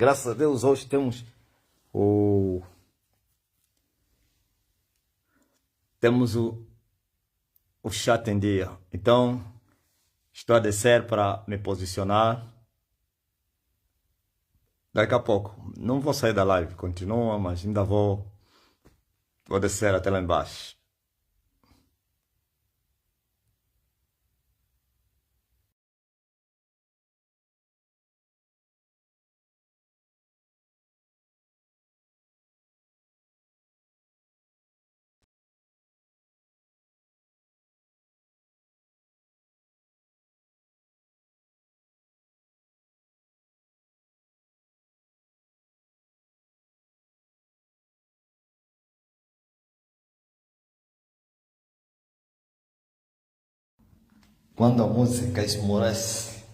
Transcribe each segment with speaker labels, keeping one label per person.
Speaker 1: Graças a Deus hoje temos o temos o chat em dia. Então estou a descer para me posicionar. Daqui a pouco não vou sair da live, continua, mas ainda vou descer até lá embaixo. Quando a música esmorece,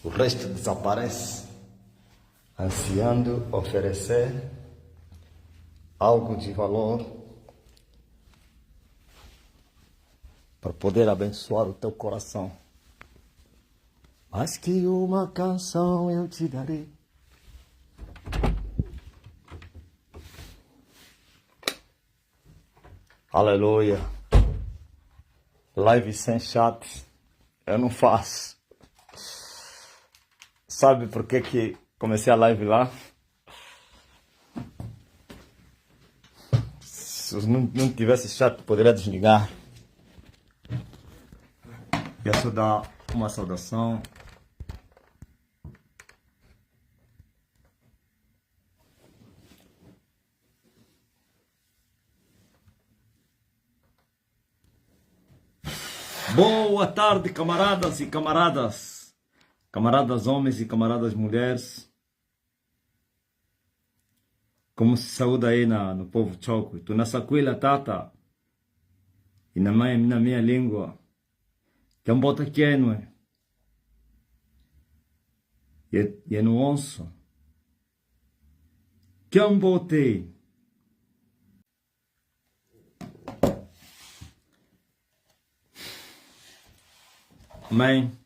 Speaker 1: o resto desaparece, ansiando oferecer algo de valor para poder abençoar o teu coração. Mais que uma canção eu te darei. Aleluia. Live sem chat eu não faço. Sabe por que comecei a live lá? Se não tivesse chat, poderia desligar. Quero só dar uma saudação. Boa tarde, camaradas e camaradas. Camaradas homens e camaradas mulheres. Como se saúda aí no povo choco. Tu na saquila tata. E na minha língua. Que é um bota que não é? E é no onço. Que é um bote. Amém.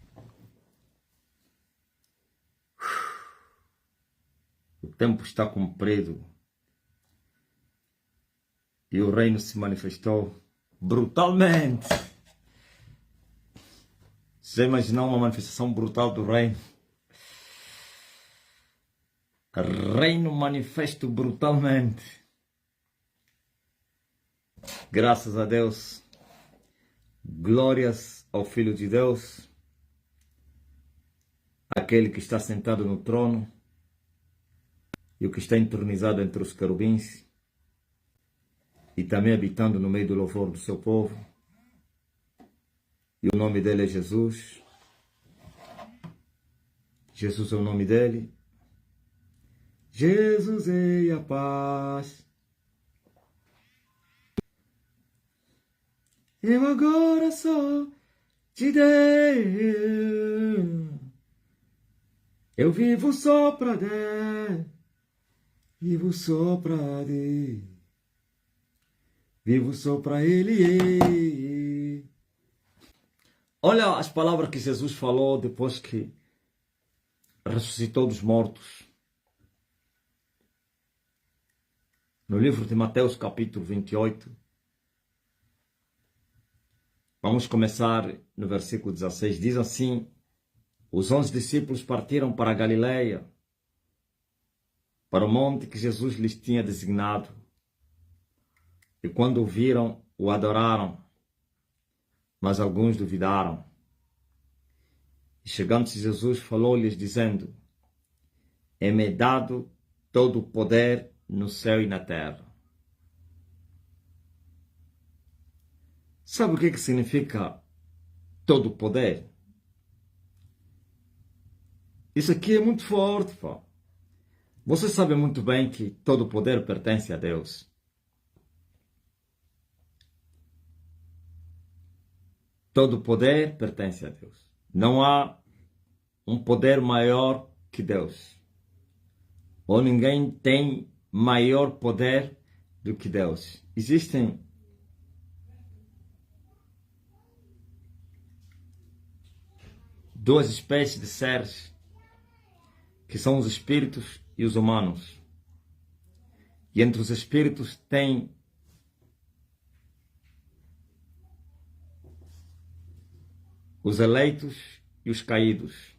Speaker 1: O tempo está cumprido. E o reino se manifestou brutalmente. Já imaginou uma manifestação brutal do reino? Reino manifesto brutalmente. Graças a Deus. Glórias ao Filho de Deus. Aquele que está sentado no trono. E o que está entronizado entre os querubins. E também habitando no meio do louvor do seu povo. E o nome dele é Jesus. Jesus é o nome dele. Jesus é a paz. Eu agora sou de Deus. Eu vivo só pra Deus. Vivo só pra Deus. Vivo só pra Ele. Olha as palavras que Jesus falou depois que ressuscitou dos mortos. No livro de Mateus, capítulo 28. Vamos começar no versículo 16. Diz assim: os 11 discípulos partiram para a Galileia, para o monte que Jesus lhes tinha designado. E quando o viram, o adoraram, mas alguns duvidaram. E chegando-se Jesus, falou-lhes dizendo: é-me dado todo o poder no céu e na terra. Sabe o que significa todo o poder? Isso aqui é muito forte, pô. Você sabe muito bem que todo o poder pertence a Deus. Todo o poder pertence a Deus. Não há um poder maior que Deus. Ou ninguém tem maior poder do que Deus. Existem duas espécies de seres, que são os espíritos e os humanos. E entre os espíritos tem os eleitos e os caídos.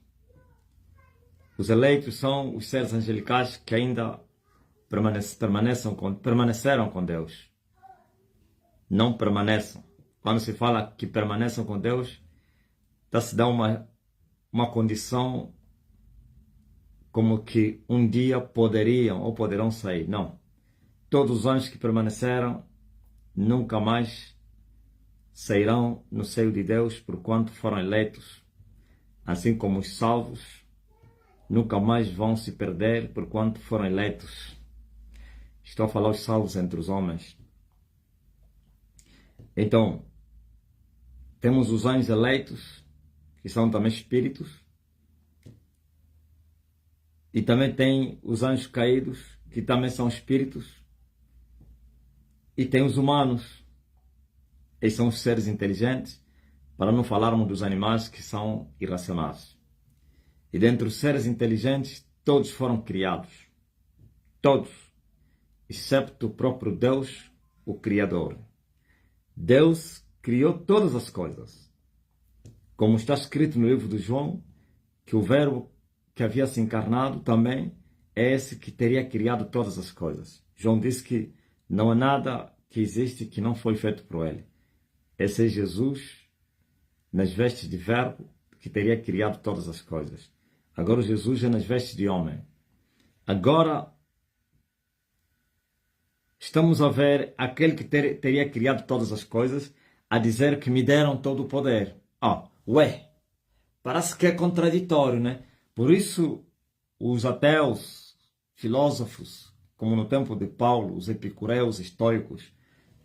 Speaker 1: Os eleitos são os seres angelicais que ainda permaneceram com Deus. Não permaneçam. Quando se fala que permaneçam com Deus, se dá uma condição como que um dia poderiam ou poderão sair. Não. Todos os anjos que permaneceram nunca mais sairão no seio de Deus, porquanto foram eleitos. Assim como os salvos nunca mais vão se perder, porquanto foram eleitos. Estou a falar os salvos entre os homens. Então, temos os anjos eleitos, que são também espíritos, e também tem os anjos caídos, que também são espíritos, e tem os humanos, eles são os seres inteligentes, para não falarmos dos animais que são irracionais. E dentre os seres inteligentes, todos foram criados. Todos. Excepto o próprio Deus, o Criador. Deus criou todas as coisas. Como está escrito no livro de João, que o Verbo que havia se encarnado também é esse que teria criado todas as coisas. João disse que não há nada que existe que não foi feito por ele. Esse é Jesus, nas vestes de Verbo, que teria criado todas as coisas. Agora Jesus é nas vestes de homem. Agora estamos a ver aquele que teria criado todas as coisas a dizer que me deram todo o poder. Parece que é contraditório, né? Por isso, os ateus, filósofos, como no tempo de Paulo, os epicureus, estoicos,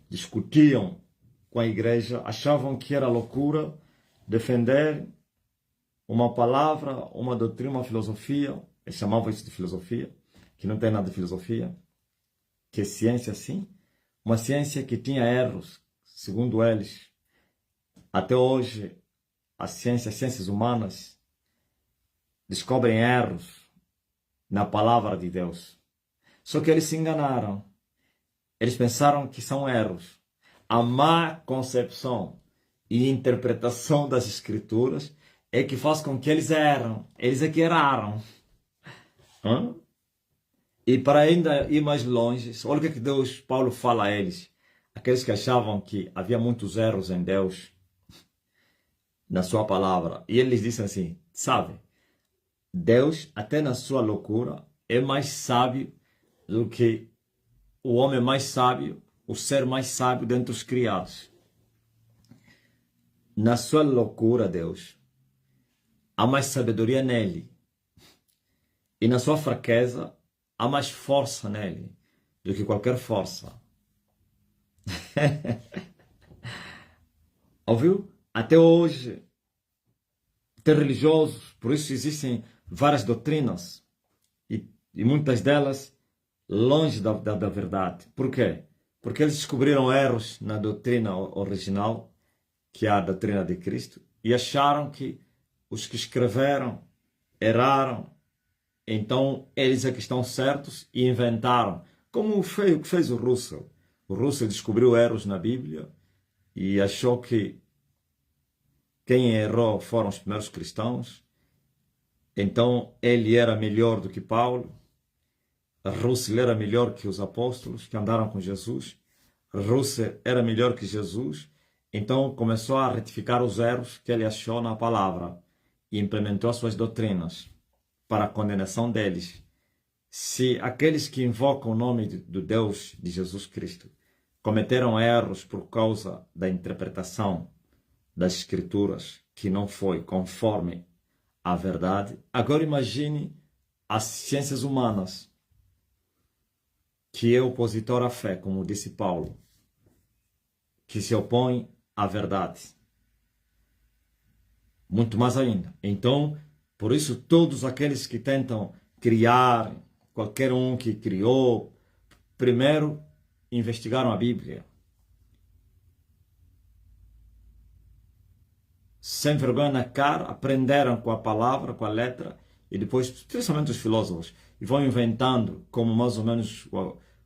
Speaker 1: discutiam com a igreja, achavam que era loucura defender uma palavra, uma doutrina, uma filosofia, eles chamavam isso de filosofia, que não tem nada de filosofia, que é ciência sim, uma ciência que tinha erros, segundo eles. Até hoje, as ciências humanas descobrem erros na palavra de Deus. Só que eles se enganaram. Eles pensaram que são erros. A má concepção e interpretação das Escrituras é que faz com que eles erram. Eles é que erraram. E para ainda ir mais longe, olha o que Deus, Paulo fala a eles. Aqueles que achavam que havia muitos erros em Deus, na sua palavra. E eles dizem assim, sabe, Deus, até na sua loucura, é mais sábio do que o homem mais sábio, o ser mais sábio dentre os criados. Na sua loucura, Deus, há mais sabedoria nele. E na sua fraqueza, há mais força nele do que qualquer força. Ouviu? Até hoje, tem religiosos, por isso existem várias doutrinas e muitas delas longe da verdade. Por quê? Porque eles descobriram erros na doutrina original, que é a doutrina de Cristo, e acharam que os que escreveram erraram. Então, eles é que estão certos e inventaram. Como foi o que fez o Russell. O Russell descobriu erros na Bíblia e achou que quem errou foram os primeiros cristãos. Então, ele era melhor do que Paulo. Russell era melhor que os apóstolos que andaram com Jesus. Russell era melhor que Jesus. Então, começou a retificar os erros que ele achou na palavra e implementou as suas doutrinas para a condenação deles. Se aqueles que invocam o nome do Deus de Jesus Cristo cometeram erros por causa da interpretação das Escrituras, que não foi conforme a verdade, agora imagine as ciências humanas, que é opositor à fé, como disse Paulo, que se opõe à verdade. Muito mais ainda. Então, por isso, todos aqueles que tentam criar, qualquer um que criou, primeiro investigaram a Bíblia. Sem vergonha na cara, aprenderam com a palavra, com a letra, e depois, principalmente os filósofos, e vão inventando, como mais ou menos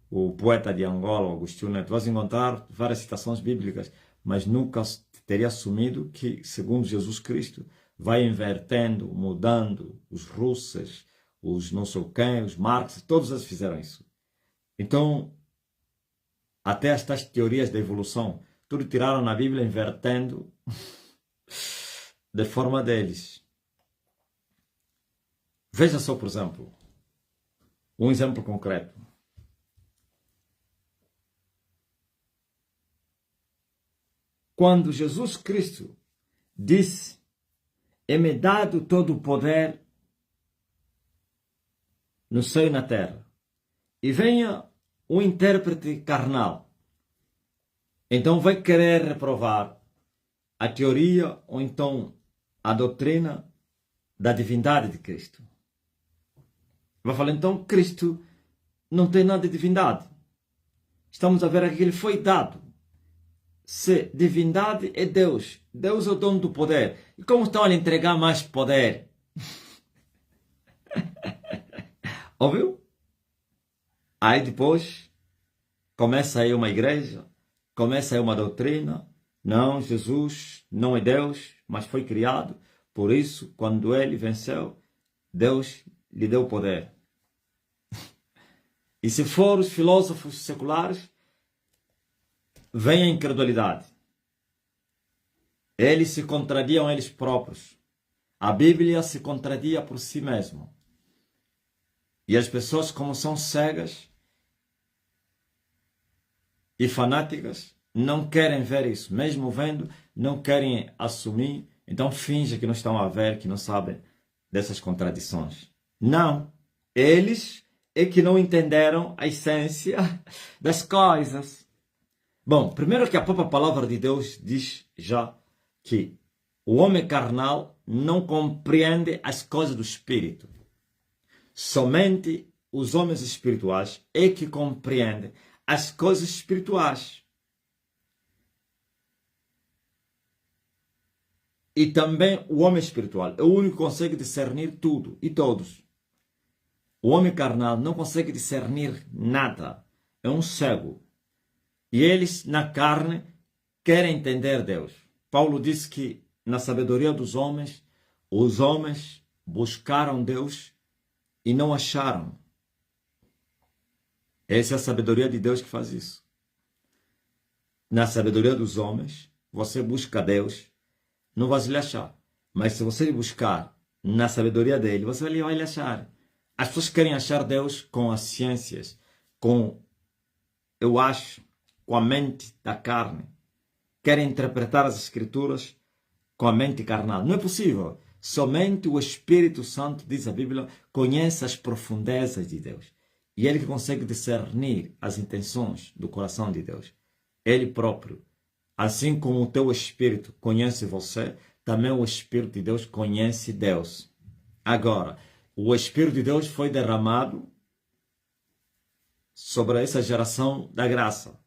Speaker 1: o poeta de Angola, Agostinho Neto, vai encontrar várias citações bíblicas, mas nunca teria assumido que, segundo Jesus Cristo, vai invertendo, mudando os russos, os não sei quem, os Marx, todos eles fizeram isso. Então, até estas teorias da evolução, tudo tiraram na Bíblia, invertendo de forma deles. Veja só, por exemplo, um exemplo concreto. Quando Jesus Cristo disse: "É-me dado todo o poder no céu e na terra", e venha um intérprete carnal, então vai querer reprovar a teoria ou então a doutrina da divindade de Cristo. Vai falar, então Cristo não tem nada de divindade. Estamos a ver aqui que ele foi dado. Se divindade é Deus, Deus é o dono do poder. E como estão a lhe entregar mais poder? Ouviu? Aí depois começa aí uma igreja, começa aí uma doutrina. Não, Jesus não é Deus, mas foi criado. Por isso, quando ele venceu, Deus lhe deu poder. E se for os filósofos seculares, vem a incredulidade. Eles se contradiam eles próprios. A Bíblia se contradia por si mesma. E as pessoas, como são cegas e fanáticas, não querem ver isso. Mesmo vendo, não querem assumir. Então fingem que não estão a ver, que não sabem dessas contradições. Não. Eles é que não entenderam a essência das coisas. Bom, primeiro que a própria palavra de Deus diz já que o homem carnal não compreende as coisas do Espírito. Somente os homens espirituais é que compreendem as coisas espirituais. E também o homem espiritual é o único que consegue discernir tudo e todos. O homem carnal não consegue discernir nada. É um cego. E eles, na carne, querem entender Deus. Paulo disse que, na sabedoria dos homens, os homens buscaram Deus e não acharam. Essa é a sabedoria de Deus que faz isso. Na sabedoria dos homens, você busca Deus, não vai lhe achar. Mas se você buscar na sabedoria dele, você vai lhe achar. As pessoas querem achar Deus com as ciências, com, eu acho, com a mente da carne. Querem interpretar as escrituras com a mente carnal. Não é possível. Somente o Espírito Santo, diz a Bíblia, conhece as profundezas de Deus. E ele que consegue discernir as intenções do coração de Deus. Ele próprio. Assim como o teu Espírito conhece você, também o Espírito de Deus conhece Deus. Agora, o Espírito de Deus foi derramado sobre essa geração da graça.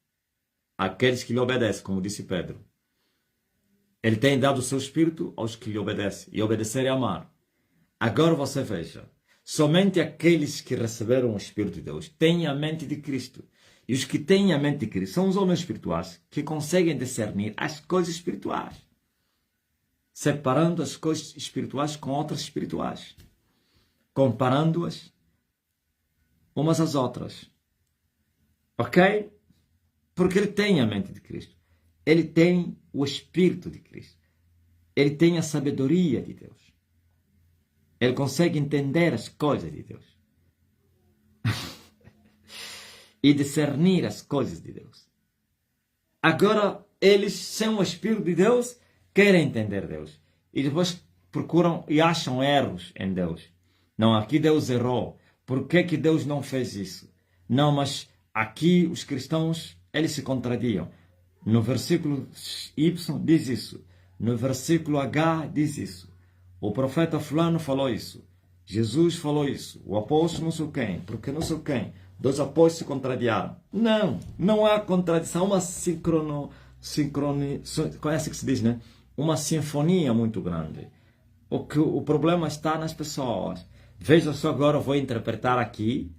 Speaker 1: Aqueles que lhe obedecem, como disse Pedro. Ele tem dado o seu Espírito aos que lhe obedecem. E obedecer é amar. Agora você veja. Somente aqueles que receberam o Espírito de Deus têm a mente de Cristo. E os que têm a mente de Cristo são os homens espirituais que conseguem discernir as coisas espirituais. Separando as coisas espirituais com outras espirituais. Comparando-as umas às outras. Ok? Porque ele tem a mente de Cristo. Ele tem o Espírito de Cristo. Ele tem a sabedoria de Deus. Ele consegue entender as coisas de Deus. E discernir as coisas de Deus. Agora, eles, sem o Espírito de Deus, querem entender Deus. E depois procuram e acham erros em Deus. Não, aqui Deus errou. Por que Deus não fez isso? Não, mas aqui os cristãos, eles se contradiam. No versículo Y diz isso. No versículo H diz isso. O profeta fulano falou isso. Jesus falou isso. O apóstolo não sei quem. Porque não sei quem. Dois apóstolos se contradiaram. Não, não há contradição. Uma conhece o que se diz, né? Uma sinfonia muito grande. O problema está nas pessoas. Veja só, agora eu vou interpretar aqui.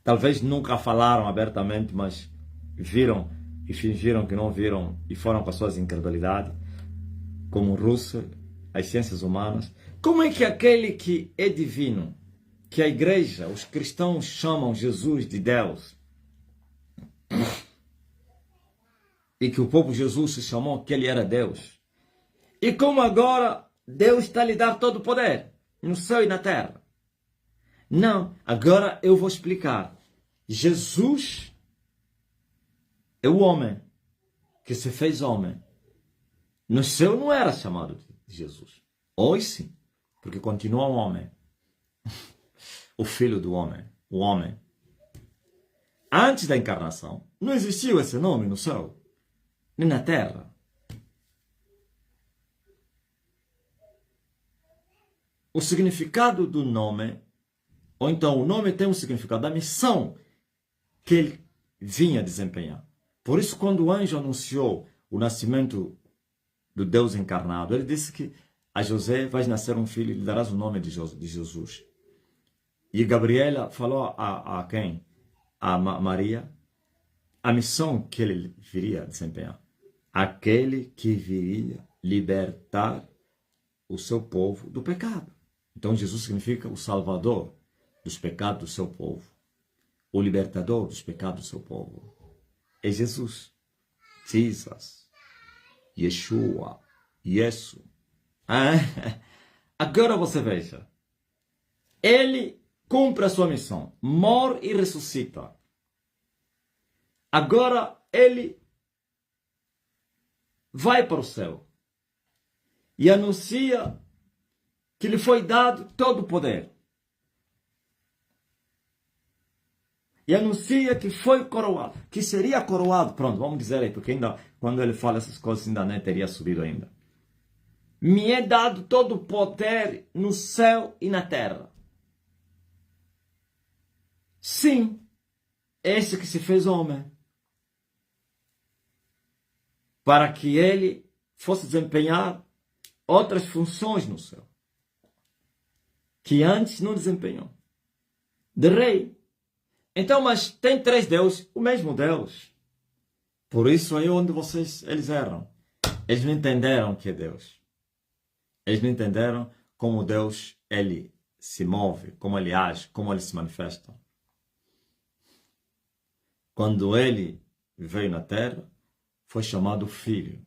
Speaker 1: Talvez nunca falaram abertamente, mas viram e fingiram que não viram e foram com as suas incredulidades, como o russo, as ciências humanas. Como é que aquele que é divino, que a igreja, os cristãos chamam Jesus de Deus, e que o povo Jesus se chamou que ele era Deus, e como agora Deus está a lhe dar todo o poder, no céu e na terra? Não, agora eu vou explicar. Jesus é o homem que se fez homem. No céu não era chamado de Jesus. Hoje sim, porque continua um homem. O filho do homem, o homem. Antes da encarnação, não existiu esse nome no céu, nem na terra. O significado do nome, ou então o nome tem um significado da missão que ele vinha desempenhar. Por isso, quando o anjo anunciou o nascimento do Deus encarnado, ele disse que a José vai nascer um filho e lhe darás o nome de Jesus. E Gabriela falou a quem? A Maria, a missão que ele viria desempenhar. Aquele que viria libertar o seu povo do pecado. Então Jesus significa o salvador dos pecados do seu povo. O libertador dos pecados do seu povo. É Jesus. Jesus. Yeshua. Yesu. Agora você veja. Ele cumpre a sua missão. Morre e ressuscita. Agora ele vai para o céu. E anuncia que lhe foi dado todo o poder. E anuncia que foi coroado, que seria coroado. Pronto, vamos dizer aí, porque ainda, quando ele fala essas coisas, ainda nem teria subido ainda. Me é dado todo o poder no céu e na terra. Sim, esse que se fez homem. Para que ele fosse desempenhar outras funções no céu. Que antes não desempenhou. De rei. Então, mas tem três deuses, o mesmo Deus. Por isso aí onde eles erram. Eles não entenderam o que é Deus. Eles não entenderam como Deus, ele se move, como ele age, como ele se manifesta. Quando ele veio na terra, foi chamado filho.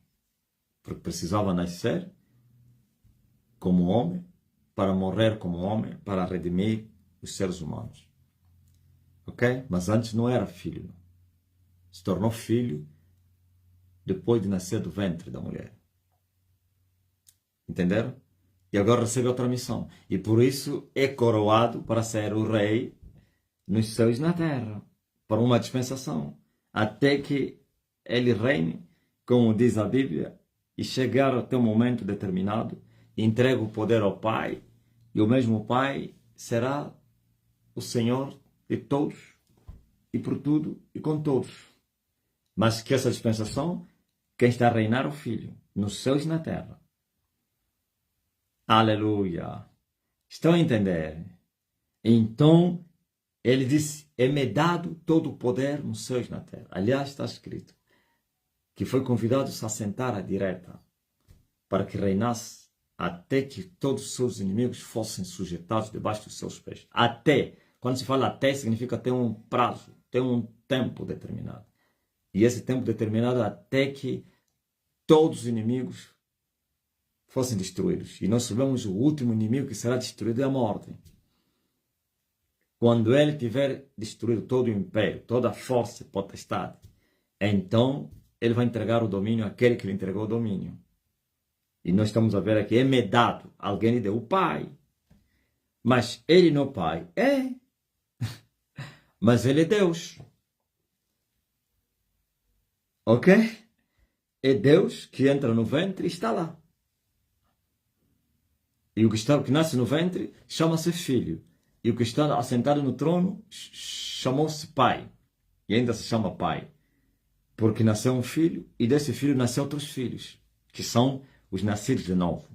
Speaker 1: Porque precisava nascer como homem, para morrer como homem, para redimir os seres humanos. Ok? Mas antes não era filho. Se tornou filho depois de nascer do ventre da mulher. Entenderam? E agora recebe outra missão. E por isso é coroado para ser o rei nos céus e na terra. Para uma dispensação. Até que ele reine, como diz a Bíblia, e chegar até um momento determinado, entrega o poder ao Pai, e o mesmo Pai será o Senhor de todos, e por tudo, e com todos. Mas que essa dispensação, quem está a reinar é o Filho, nos céus e na terra. Aleluia! Estão a entender? Então, ele disse, é-me dado todo o poder nos céus e na terra. Aliás, está escrito, que foi convidado a sentar à direita, para que reinasse até que todos os seus inimigos fossem sujeitados debaixo dos seus pés. Até. Quando se fala até, significa ter um prazo, ter um tempo determinado. E esse tempo determinado até que todos os inimigos fossem destruídos. E nós sabemos o último inimigo que será destruído é a morte. Quando ele tiver destruído todo o império, toda a força e potestade, então ele vai entregar o domínio àquele que lhe entregou o domínio. E nós estamos a ver aqui, é-me dado, alguém lhe deu o Pai. Mas ele não é o Pai. É. Mas ele é Deus. Ok? É Deus que entra no ventre e está lá. E o que nasce no ventre chama-se filho. E o que está assentado no trono chamou-se pai. E ainda se chama pai. Porque nasceu um filho e desse filho nasceu outros filhos. Que são os nascidos de novo.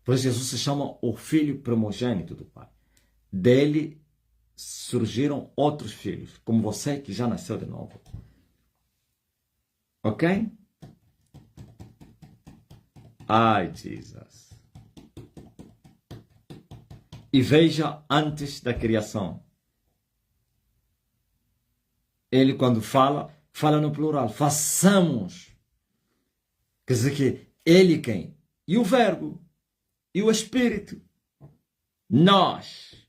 Speaker 1: Por isso Jesus se chama o filho primogênito do Pai. Dele surgiram outros filhos, como você que já nasceu de novo. Ok? Ai, Jesus. E veja antes da criação. Ele quando fala no plural. Façamos. Quer dizer que ele quem? E o verbo. E o Espírito. Nós.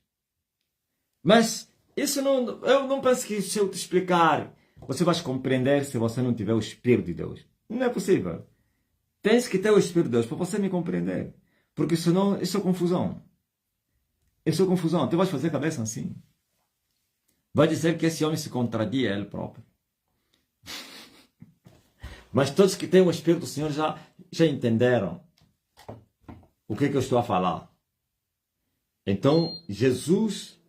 Speaker 1: Mas isso não, eu não penso que se eu te explicar, você vai compreender se você não tiver o Espírito de Deus. Não é possível. Tens que ter o Espírito de Deus para você me compreender. Porque senão isso é confusão. Isso é confusão. Tu vais fazer a cabeça assim. Vai dizer que esse homem se contradia a ele próprio. Mas todos que têm o Espírito do Senhor já entenderam o que eu estou a falar. Então, Jesus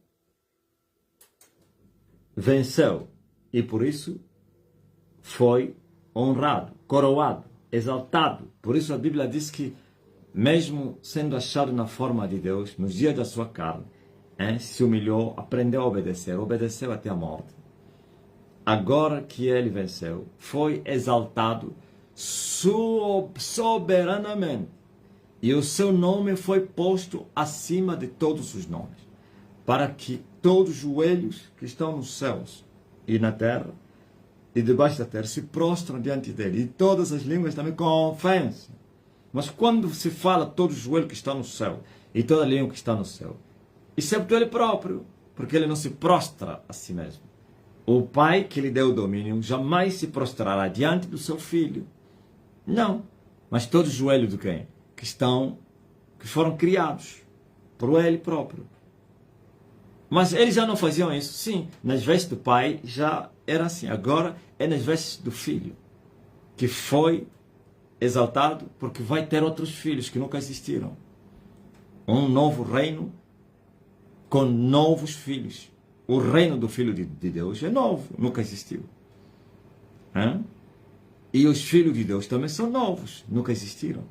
Speaker 1: venceu e por isso foi honrado, coroado, exaltado. Por isso a Bíblia diz que mesmo sendo achado na forma de Deus, nos dias da sua carne, se humilhou, aprendeu a obedecer, obedeceu até a morte. Agora que ele venceu, foi exaltado soberanamente. E o seu nome foi posto acima de todos os nomes, para que todos os joelhos que estão nos céus e na terra e debaixo da terra se prostram diante dele. E todas as línguas também confessam. Mas quando se fala todo o joelho que está no céu e toda a língua que está no céu, excepto ele próprio, porque ele não se prostra a si mesmo. O Pai que lhe deu o domínio jamais se prostrará diante do seu Filho. Não. Mas todo o joelho de quem? Que foram criados por ele próprio. Mas eles já não faziam isso. Sim, nas vestes do Pai já era assim. Agora é nas vestes do Filho, que foi exaltado porque vai ter outros filhos que nunca existiram. Um novo reino com novos filhos. O reino do Filho de Deus é novo, nunca existiu. E os filhos de Deus também são novos, nunca existiram.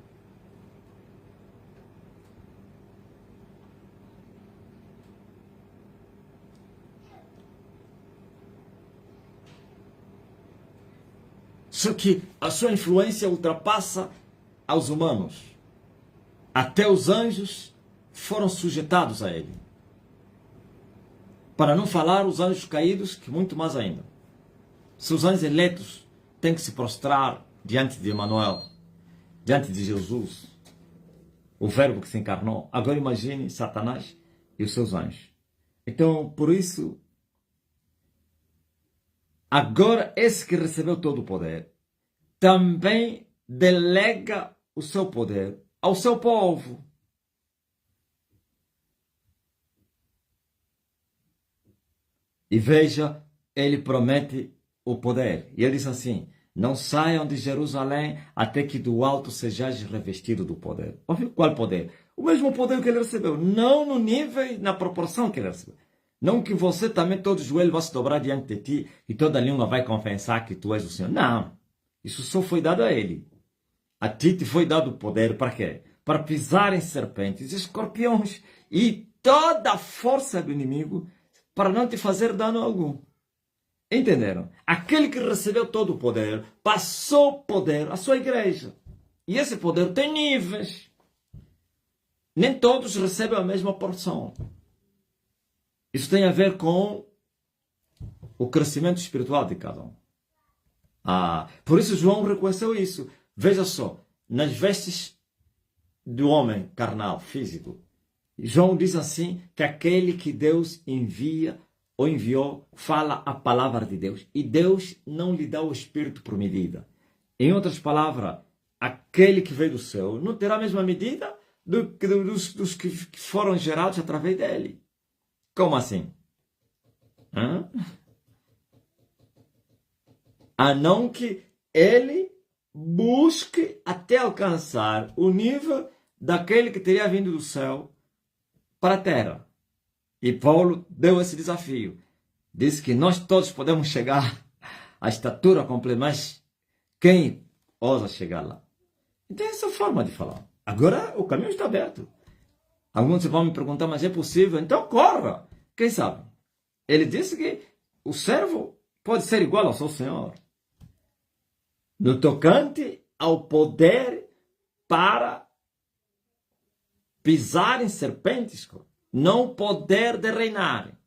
Speaker 1: Só que a sua influência ultrapassa aos humanos. Até os anjos foram sujeitados a ele. Para não falar os anjos caídos, que muito mais ainda. Seus anjos eleitos têm que se prostrar diante de Emmanuel, diante de Jesus, o verbo que se encarnou. Agora imagine Satanás e os seus anjos. Então, por isso, agora esse que recebeu todo o poder, também delega o seu poder ao seu povo. E veja, ele promete o poder. E ele diz assim: não saiam de Jerusalém até que do alto sejais revestido do poder. Ouviu? Qual poder? O mesmo poder que ele recebeu. Não no nível, na proporção que ele recebeu. Não que você também, todo joelho vai se dobrar diante de ti e toda língua vai confessar que tu és o Senhor. Não. Isso só foi dado a ele. A ti te foi dado o poder para quê? Para pisar em serpentes, escorpiões e toda a força do inimigo, para não te fazer dano algum. Entenderam? Aquele que recebeu todo o poder, passou o poder à sua igreja. E esse poder tem níveis. Nem todos recebem a mesma porção. Isso tem a ver com o crescimento espiritual de cada um. Por isso João reconheceu isso. Veja só, nas vestes do homem carnal, físico, João diz assim, que aquele que Deus envia ou enviou, fala a palavra de Deus. E Deus não lhe dá o Espírito por medida. Em outras palavras, aquele que veio do céu não terá a mesma medida dos que foram gerados através dele. Como assim? A não que ele busque até alcançar o nível daquele que teria vindo do céu para a terra. E Paulo deu esse desafio. Disse que nós todos podemos chegar à estatura completa, mas quem ousa chegar lá? Então essa é a forma de falar. Agora o caminho está aberto. Alguns vão me perguntar, mas é possível? Então corra. Quem sabe? Ele disse que o servo pode ser igual ao seu senhor. No tocante ao poder para pisar em serpentes, não o poder de reinar.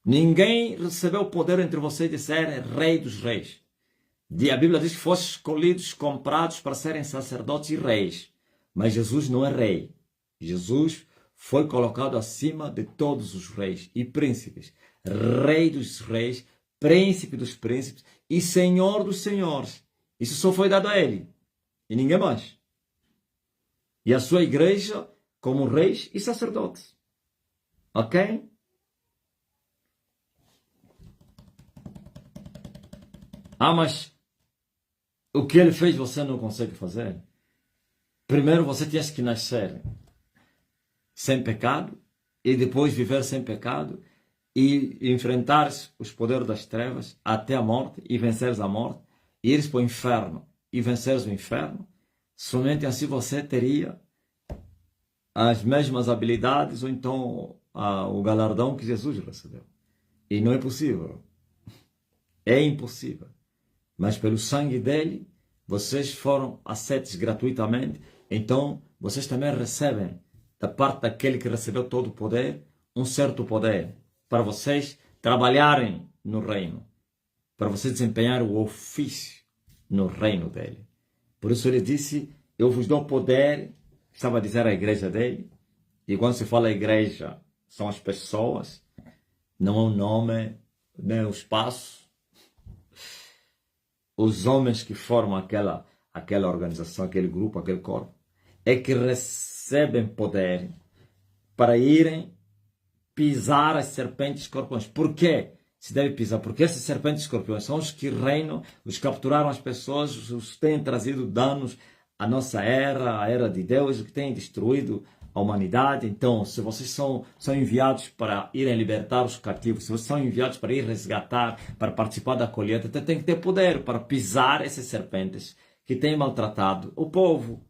Speaker 1: Ninguém recebeu o poder entre vocês de ser rei dos reis. A Bíblia diz que fossem escolhidos, comprados para serem sacerdotes e reis. Mas Jesus não é rei. Jesus foi colocado acima de todos os reis e príncipes. Rei dos reis, príncipe dos príncipes e senhor dos senhores. Isso só foi dado a ele. E ninguém mais. E a sua igreja como reis e sacerdotes. Ok? Ah, mas o que ele fez você não consegue fazer? Primeiro você tinha que nascer sem pecado e depois viver sem pecado e enfrentar os poderes das trevas até a morte e venceres a morte, e ires para o inferno e venceres o inferno. Somente assim você teria as mesmas habilidades ou então o galardão que Jesus recebeu. E não é possível. É impossível. Mas pelo sangue dele, vocês foram aceitos gratuitamente. Então, vocês também recebem, da parte daquele que recebeu todo o poder, um certo poder para vocês trabalharem no reino, para vocês desempenharem o ofício no reino dele. Por isso ele disse, eu vos dou poder, estava a dizer à igreja dele, e quando se fala igreja, são as pessoas, não é o nome, nem o espaço, os homens que formam aquela organização, aquele grupo, aquele corpo, é que recebem poder para irem pisar as serpentes e escorpiões. Por quê? Se deve pisar? Porque esses serpentes e escorpiões são os que reinam, os que capturaram as pessoas, os que têm trazido danos à nossa era, à era de Deus, os que têm destruído a humanidade. Então, se vocês são enviados para irem libertar os cativos, se vocês são enviados para ir resgatar, para participar da colheita, então tem que ter poder para pisar essas serpentes que têm maltratado o povo.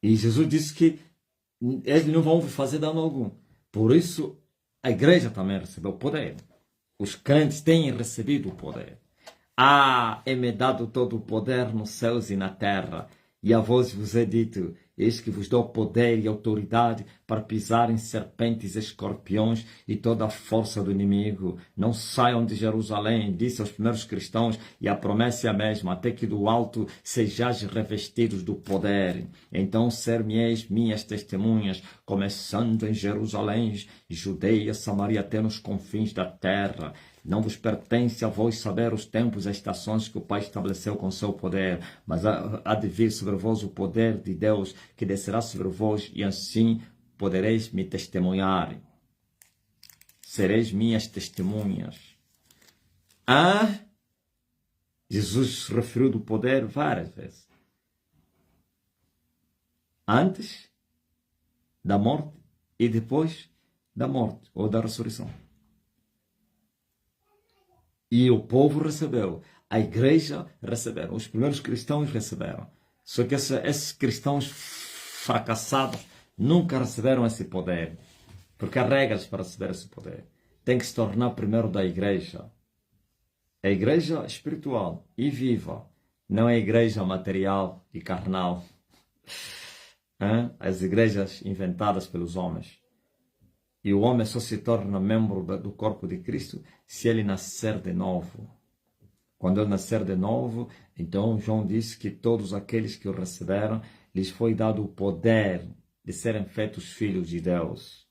Speaker 1: E Jesus disse que eles não vão fazer dano algum. Por isso, a igreja também recebeu poder. Os crentes têm recebido o poder. É-me dado todo o poder nos céus e na terra. E a vós vos é dito, eis que vos dou poder e autoridade para pisar em serpentes e escorpiões e toda a força do inimigo. Não saiam de Jerusalém, disse aos primeiros cristãos, e a promessa é a mesma, até que do alto sejais revestidos do poder. Então ser-me-eis minhas testemunhas, começando em Jerusalém, Judeia, Samaria, até nos confins da terra. Não vos pertence a vós saber os tempos e as estações que o Pai estabeleceu com seu poder, mas há de vir sobre vós o poder de Deus, que descerá sobre vós, e assim podereis me testemunhar. Sereis minhas testemunhas. Jesus se referiu do poder várias vezes. Antes da morte e depois da morte ou da ressurreição. E o povo recebeu, a igreja receberam, os primeiros cristãos receberam. Só que esses cristãos fracassados nunca receberam esse poder. Porque há regras para receber esse poder. Tem que se tornar primeiro da igreja. A igreja espiritual e viva, não é a igreja material e carnal. As igrejas inventadas pelos homens. E o homem só se torna membro do corpo de Cristo se ele nascer de novo. Quando ele nascer de novo, então João disse que todos aqueles que o receberam, lhes foi dado o poder de serem feitos filhos de Deus.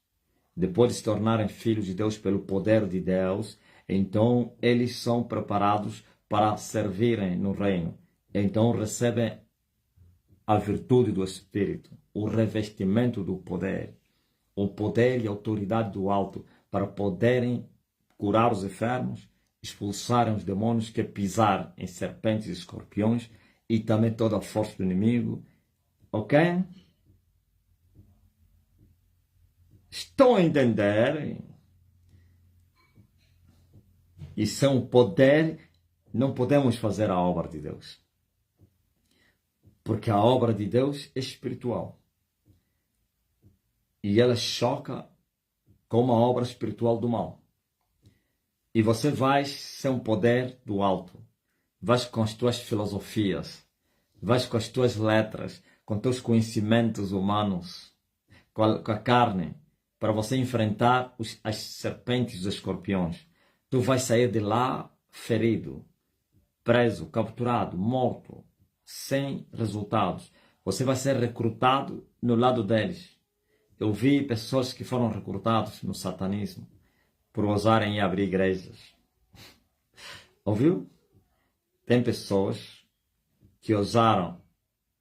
Speaker 1: Depois de se tornarem filhos de Deus pelo poder de Deus, então eles são preparados para servirem no reino. Então recebem a virtude do Espírito, o revestimento do poder. O poder e a autoridade do alto para poderem curar os enfermos, expulsarem os demônios, que pisar em serpentes e escorpiões e também toda a força do inimigo. Ok? Estão a entender? E sem o poder não podemos fazer a obra de Deus. Porque a obra de Deus é espiritual. E ela choca com uma obra espiritual do mal. E você vai ser um poder do alto. Vais com as tuas filosofias. Vais com as tuas letras. Com teus conhecimentos humanos. Com a carne. Para você enfrentar as serpentes e os escorpiões. Tu vais sair de lá ferido. Preso, capturado, morto. Sem resultados. Você vai ser recrutado no lado deles. Eu vi pessoas que foram recrutadas no satanismo por ousarem abrir igrejas. Ouviu? Tem pessoas que ousaram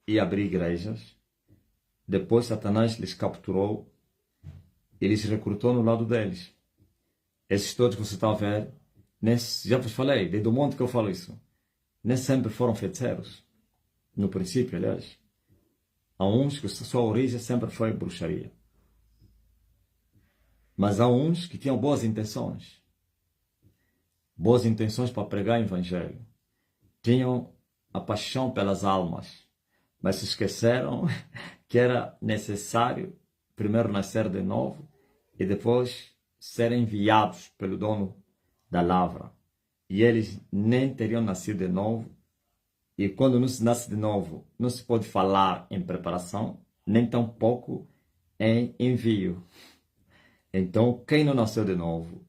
Speaker 1: ir abrir igrejas. Depois Satanás lhes capturou e lhes recrutou no lado deles. Esses todos que você está a ver, já vos falei, desde o monte que eu falo isso, nem sempre foram feiticeiros. No princípio, aliás. Há uns que sua origem sempre foi bruxaria. Mas há uns que tinham boas intenções. Boas intenções para pregar o evangelho. Tinham a paixão pelas almas. Mas se esqueceram que era necessário primeiro nascer de novo e depois serem enviados pelo dono da lavra. E eles nem teriam nascido de novo. E quando não se nasce de novo, não se pode falar em preparação, nem tampouco em envio. Então, quem não nasceu de novo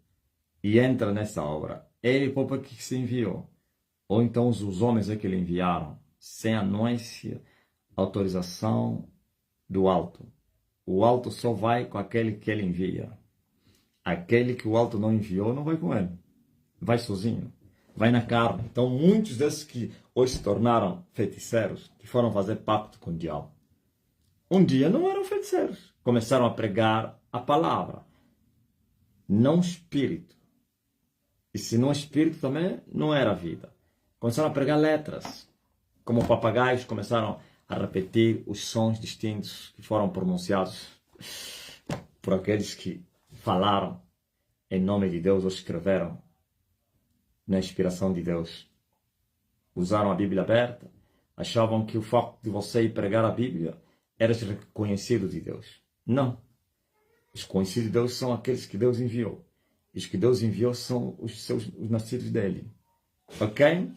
Speaker 1: e entra nessa obra, ele próprio que se enviou. Ou então os homens é que lhe enviaram, sem anuência, autorização do alto. O alto só vai com aquele que ele envia. Aquele que o alto não enviou, não vai com ele. Vai sozinho. Vai na carne. Então, muitos desses que hoje se tornaram feiticeiros, que foram fazer pacto com o diabo, um dia não eram feiticeiros. Começaram a pregar a palavra. Não espírito. E se não espírito também, não era vida. Começaram a pregar letras. Como papagaios, começaram a repetir os sons distintos que foram pronunciados por aqueles que falaram em nome de Deus ou escreveram na inspiração de Deus. Usaram a Bíblia aberta, achavam que o facto de você ir pregar a Bíblia era reconhecido de Deus. Não. Os conhecidos de Deus são aqueles que Deus enviou. E os que Deus enviou são os nascidos dele. Ok?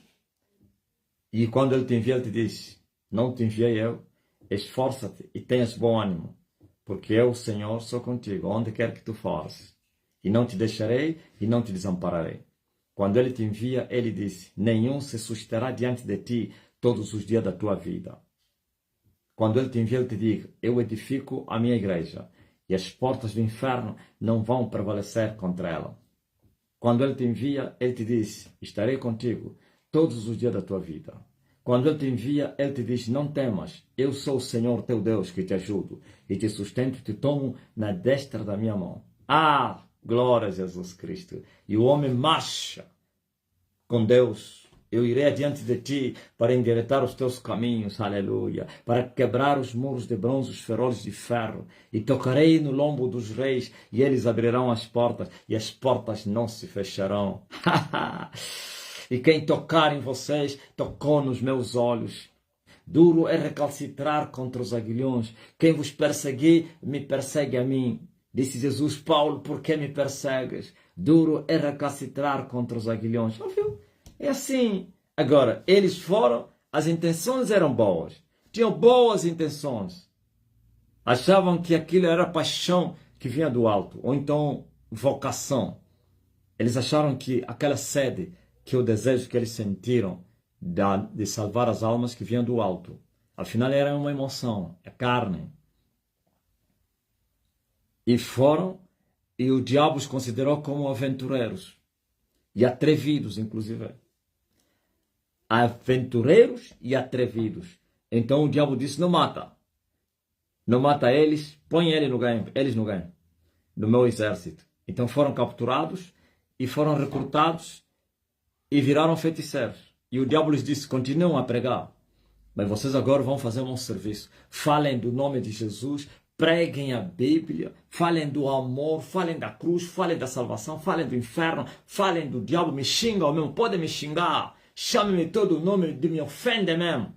Speaker 1: E quando ele te envia, ele te diz: não te enviei eu, esforça-te e tenhas bom ânimo, porque eu, o Senhor, sou contigo, onde quer que tu fores. E não te deixarei e não te desampararei. Quando ele te envia, ele diz: nenhum se susterá diante de ti todos os dias da tua vida. Quando ele te envia, ele te diz: eu edifico a minha igreja, e as portas do inferno não vão prevalecer contra ela. Quando ele te envia, ele te diz: estarei contigo todos os dias da tua vida. Quando ele te envia, ele te diz: não temas, eu sou o Senhor teu Deus que te ajudo, e te sustento e te tomo na destra da minha mão. Ah, glória a Jesus Cristo. E o homem marcha com Deus. Eu irei adiante de ti para endireitar os teus caminhos, aleluia, para quebrar os muros de bronze, os ferrolhos de ferro, e tocarei no lombo dos reis, e eles abrirão as portas, e as portas não se fecharão. E quem tocar em vocês, tocou nos meus olhos. Duro é recalcitrar contra os aguilhões. Quem vos perseguir, me persegue a mim. Disse Jesus: Paulo, por que me persegues? Duro é recalcitrar contra os aguilhões. Ouviu? É assim. Agora, eles foram, as intenções eram boas. Tinham boas intenções. Achavam que aquilo era paixão que vinha do alto. Ou então, vocação. Eles acharam que aquela sede, que o desejo que eles sentiram de salvar as almas que vinham do alto. Afinal, era uma emoção. É carne. E foram, e o diabo os considerou como aventureiros. E atrevidos, inclusive. Aventureiros e atrevidos. Então o diabo disse: não mata. Não mata eles, põe eles no ganho. No meu exército. Então foram capturados e foram recrutados e viraram feiticeiros. E o diabo lhes disse: continuem a pregar. Mas vocês agora vão fazer um serviço. Falem do nome de Jesus. Preguem a Bíblia, falem do amor, falem da cruz, falem da salvação, falem do inferno, falem do diabo, me xingam mesmo, podem me xingar, chame-me todo o nome de me ofender mesmo.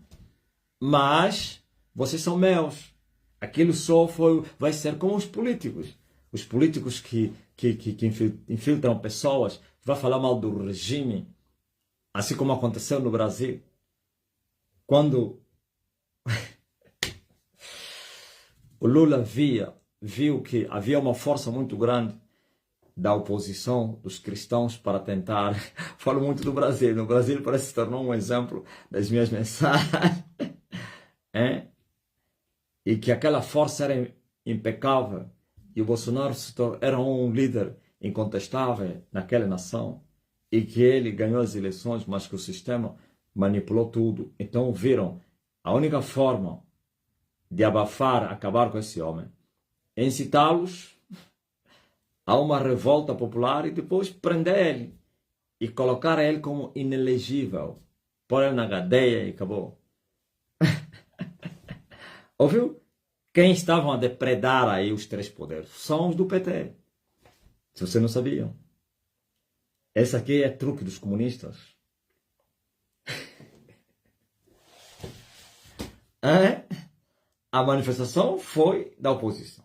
Speaker 1: Mas vocês são meus. Aquilo só vai ser como os políticos. Os políticos que infiltram pessoas, vai falar mal do regime, assim como aconteceu no Brasil. Quando o Lula viu que havia uma força muito grande da oposição, dos cristãos, para tentar... Falo muito do Brasil. No Brasil parece que se tornou um exemplo das minhas mensagens. E que aquela força era impecável. E o Bolsonaro era um líder incontestável naquela nação. E que ele ganhou as eleições, mas que o sistema manipulou tudo. Então viram, a única forma de abafar, acabar com esse homem, é incitá-los a uma revolta popular e depois prender ele e colocar ele como inelegível, pôr ele na cadeia e acabou. Ouviu? Quem estavam a depredar aí os três poderes são os do PT. Se você não sabia. Esse aqui é truque dos comunistas. A manifestação foi da oposição,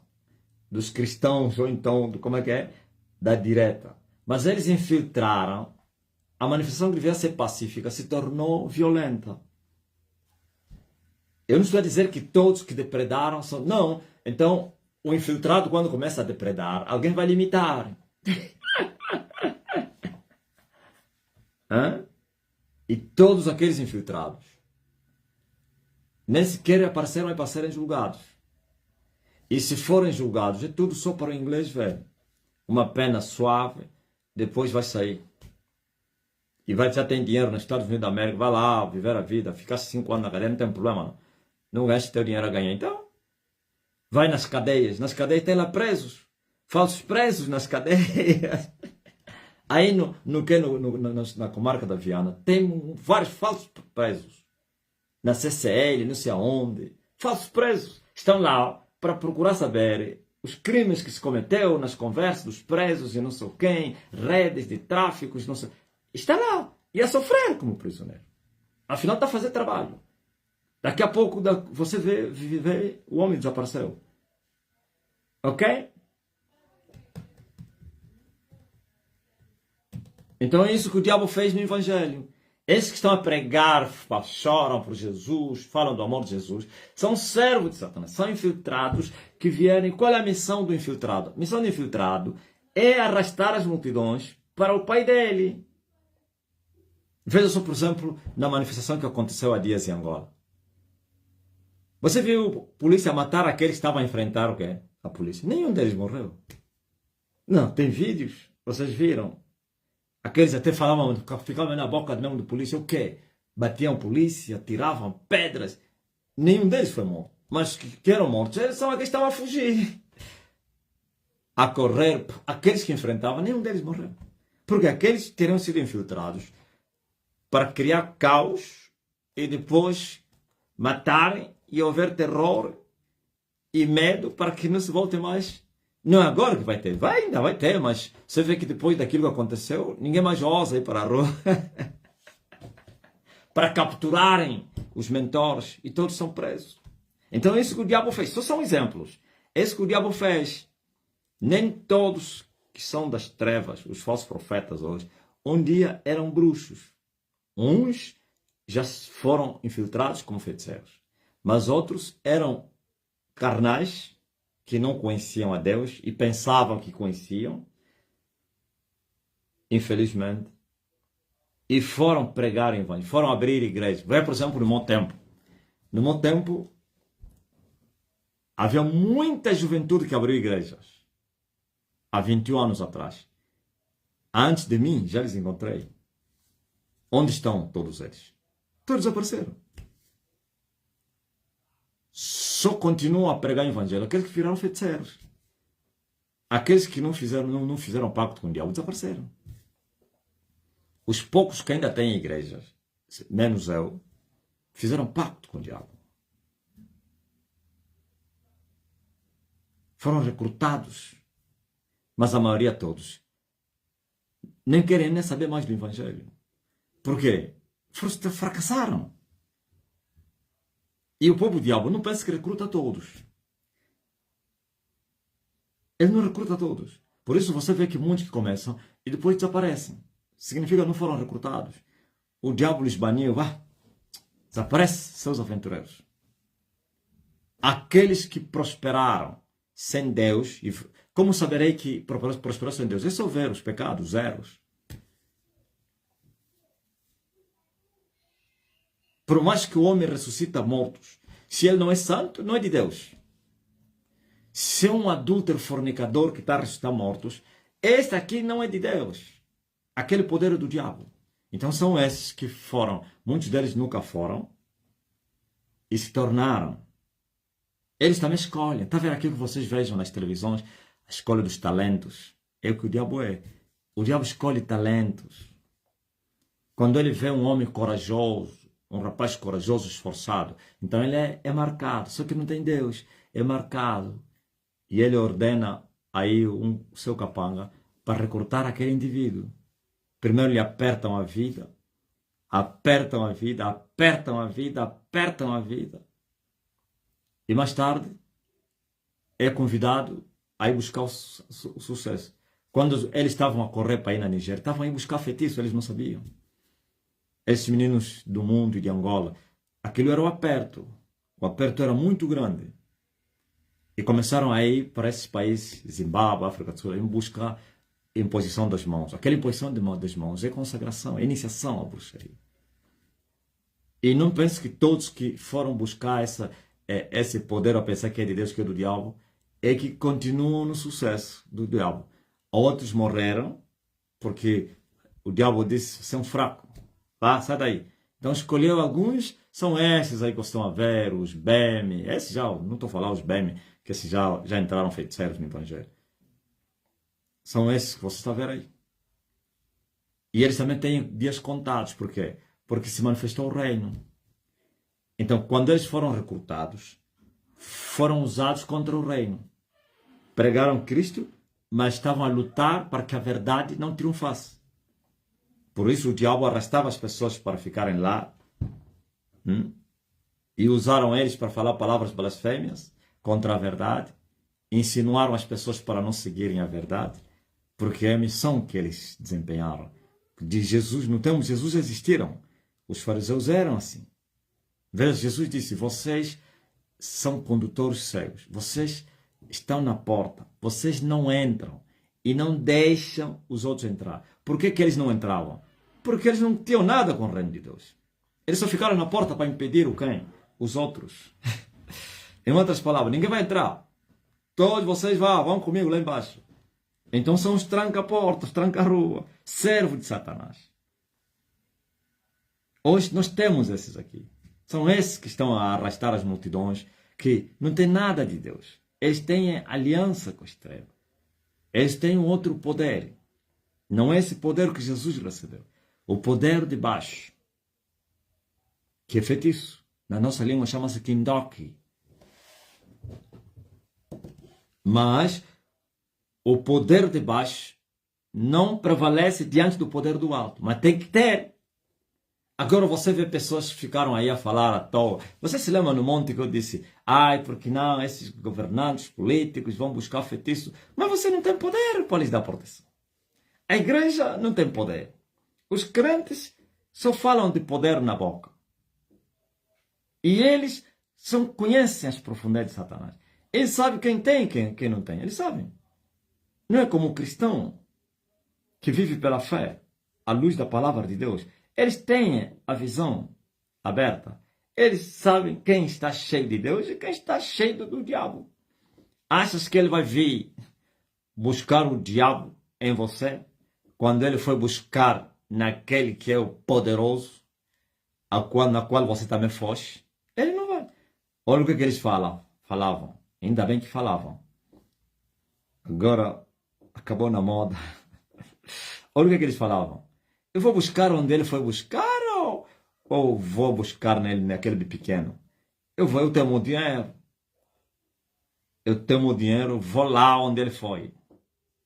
Speaker 1: dos cristãos, ou então, como é que é? Da direita. Mas eles infiltraram. A manifestação que devia ser pacífica se tornou violenta. Eu não estou a dizer que todos que depredaram são... Não. Então, o infiltrado, quando começa a depredar, alguém vai limitar. E todos aqueles infiltrados nem sequer apareceram para serem julgados. E se forem julgados, é tudo só para o inglês ver. Uma pena suave, depois vai sair. E já tem dinheiro nos Estados Unidos da América, vai lá, viver a vida, ficar 5 anos na cadeia, não tem problema não. Não gaste teu dinheiro a ganhar. Então, vai nas cadeias. Nas cadeias tem lá presos. Falsos presos nas cadeias. Aí na comarca da Viana tem vários falsos presos. Na CCL, não sei aonde. Falsos presos. Estão lá para procurar saber os crimes que se cometeu nas conversas dos presos e não sei quem, redes de tráficos, não sei. Está lá. E a sofrer como prisioneiro. Afinal, está a fazer trabalho. Daqui a pouco você vê o homem desapareceu. Ok? Então é isso que o diabo fez no Evangelho. Esses que estão a pregar, choram por Jesus, falam do amor de Jesus, são servos de Satanás, são infiltrados que vierem. Qual é a missão do infiltrado? A missão do infiltrado é arrastar as multidões para o pai dele. Veja só, por exemplo, na manifestação que aconteceu há dias em Angola. Você viu a polícia matar aqueles que estavam a enfrentar o quê? A polícia. Nenhum deles morreu. Não, tem vídeos, vocês viram. Aqueles até falavam, ficavam na boca mesmo do polícia, o quê? Batiam polícia, tiravam pedras. Nenhum deles foi morto. Mas que eram mortos, eles são aqueles que estavam a fugir. A correr. Aqueles que enfrentavam, nenhum deles morreu. Porque aqueles teriam sido infiltrados para criar caos e depois matarem e houver terror e medo para que não se volte mais. Não é agora que vai ter, ainda vai ter, mas você vê que depois daquilo que aconteceu, ninguém mais ousa ir para a rua para capturarem os mentores e todos são presos. Então é isso que o diabo fez, só são exemplos. É isso que o diabo fez. Nem todos que são das trevas, os falsos profetas hoje, um dia eram bruxos. Uns já foram infiltrados como feiticeiros, mas outros eram carnais, que não conheciam a Deus e pensavam que conheciam, infelizmente, e foram pregar em evangelho, foram abrir igrejas. Vai, por exemplo, no meu tempo. No meu tempo, havia muita juventude que abriu igrejas. Há 21 anos atrás. Antes de mim, já les encontrei. Onde estão todos eles? Todos desapareceram. Só continuam a pregar o evangelho aqueles que viraram feiticeiros. Aqueles que não fizeram pacto com o diabo desapareceram. Os poucos que ainda têm igrejas, menos eu, fizeram pacto com o diabo. Foram recrutados, mas a maioria todos nem querem nem saber mais do evangelho. Por quê? Fracassaram. E o povo diabo não pensa que recruta todos. Ele não recruta todos. Por isso você vê que muitos que começam e depois desaparecem. Significa que não foram recrutados. O diabo lhes baniu, desaparece seus aventureiros. Aqueles que prosperaram sem Deus, e como saberei que prosperou sem Deus? É só ver os pecados, zeros. Por mais que o homem ressuscita mortos, se ele não é santo, não é de Deus. Se é um adúltero fornicador que está a ressuscitar mortos, este aqui não é de Deus. Aquele poder é do diabo. Então são esses que foram, muitos deles nunca foram, e se tornaram. Eles também escolhem. Está vendo aquilo que vocês vejam nas televisões? A escolha dos talentos. É o que o diabo é. O diabo escolhe talentos. Quando ele vê um homem corajoso, um rapaz corajoso, esforçado, então ele é marcado. Só que não tem Deus. É marcado. E ele ordena aí o seu capanga para recrutar aquele indivíduo. Primeiro lhe apertam a vida. Apertam a vida, apertam a vida, apertam a vida. E mais tarde é convidado a ir buscar o sucesso. Quando eles estavam a correr para ir na Nigéria, estavam a ir buscar feitiço, eles não sabiam. Esses meninos do mundo e de Angola, aquilo era o aperto. O aperto era muito grande. E começaram a ir para esses países, Zimbábue, África do Sul, em busca imposição das mãos. Aquela imposição das mãos é consagração, é iniciação à bruxaria. E não pense que todos que foram buscar esse poder a pensar que é de Deus, que é do diabo, é que continuam no sucesso do diabo. Outros morreram porque o diabo disse, você é um fraco, sai daí. Então escolheu alguns, são esses aí que estão a ver, os BEM, esses já, não estou a falar os BEM, que esses já entraram feiticeiros no Evangelho. São esses que você está a ver aí. E eles também têm dias contados, por quê? Porque se manifestou o reino. Então, quando eles foram recrutados, foram usados contra o reino. Pregaram Cristo, mas estavam a lutar para que a verdade não triunfasse. Por isso o diabo arrastava as pessoas para ficarem lá. E usaram eles para falar palavras blasfêmias contra a verdade. Insinuaram as pessoas para não seguirem a verdade. Porque é a missão que eles desempenharam. De Jesus, no tempo de Jesus existiram. Os fariseus eram assim. Veja, Jesus disse, vocês são condutores cegos. Vocês estão na porta. Vocês não entram. E não deixam os outros entrar. Por que eles não entravam? Porque eles não tinham nada com o reino de Deus. Eles só ficaram na porta para impedir o quem? Os outros. Em outras palavras, ninguém vai entrar. Todos vocês vão comigo lá embaixo. Então são os tranca-portas, tranca-rua, servo de Satanás. Hoje nós temos esses aqui. São esses que estão a arrastar as multidões, que não têm nada de Deus. Eles têm aliança com as trevas. Eles têm um outro poder. Não é esse poder que Jesus recebeu. O poder de baixo. Que é feitiço. Na nossa língua chama-se Kindoki. Mas o poder de baixo não prevalece diante do poder do alto. Mas tem que ter. Agora você vê pessoas que ficaram aí a falar à toa. Você se lembra no monte que eu disse, porque não, esses governantes políticos vão buscar feitiço. Mas você não tem poder para lhes dar proteção. A igreja não tem poder. Os crentes só falam de poder na boca. E eles conhecem as profundezas de Satanás. Eles sabem quem tem e quem não tem. Eles sabem. Não é como o cristão que vive pela fé, à luz da palavra de Deus. Eles têm a visão aberta. Eles sabem quem está cheio de Deus e quem está cheio do diabo. Achas que ele vai vir buscar o diabo em você quando ele foi buscar naquele que é o poderoso, na qual você também foge? Ele não vai. Olha o que eles falavam. Ainda bem que falavam. Agora acabou na moda. Olha o que eles falavam. Eu vou buscar onde ele foi buscar ou vou buscar naquele de pequeno? Eu tenho dinheiro. Eu tenho dinheiro, vou lá onde ele foi.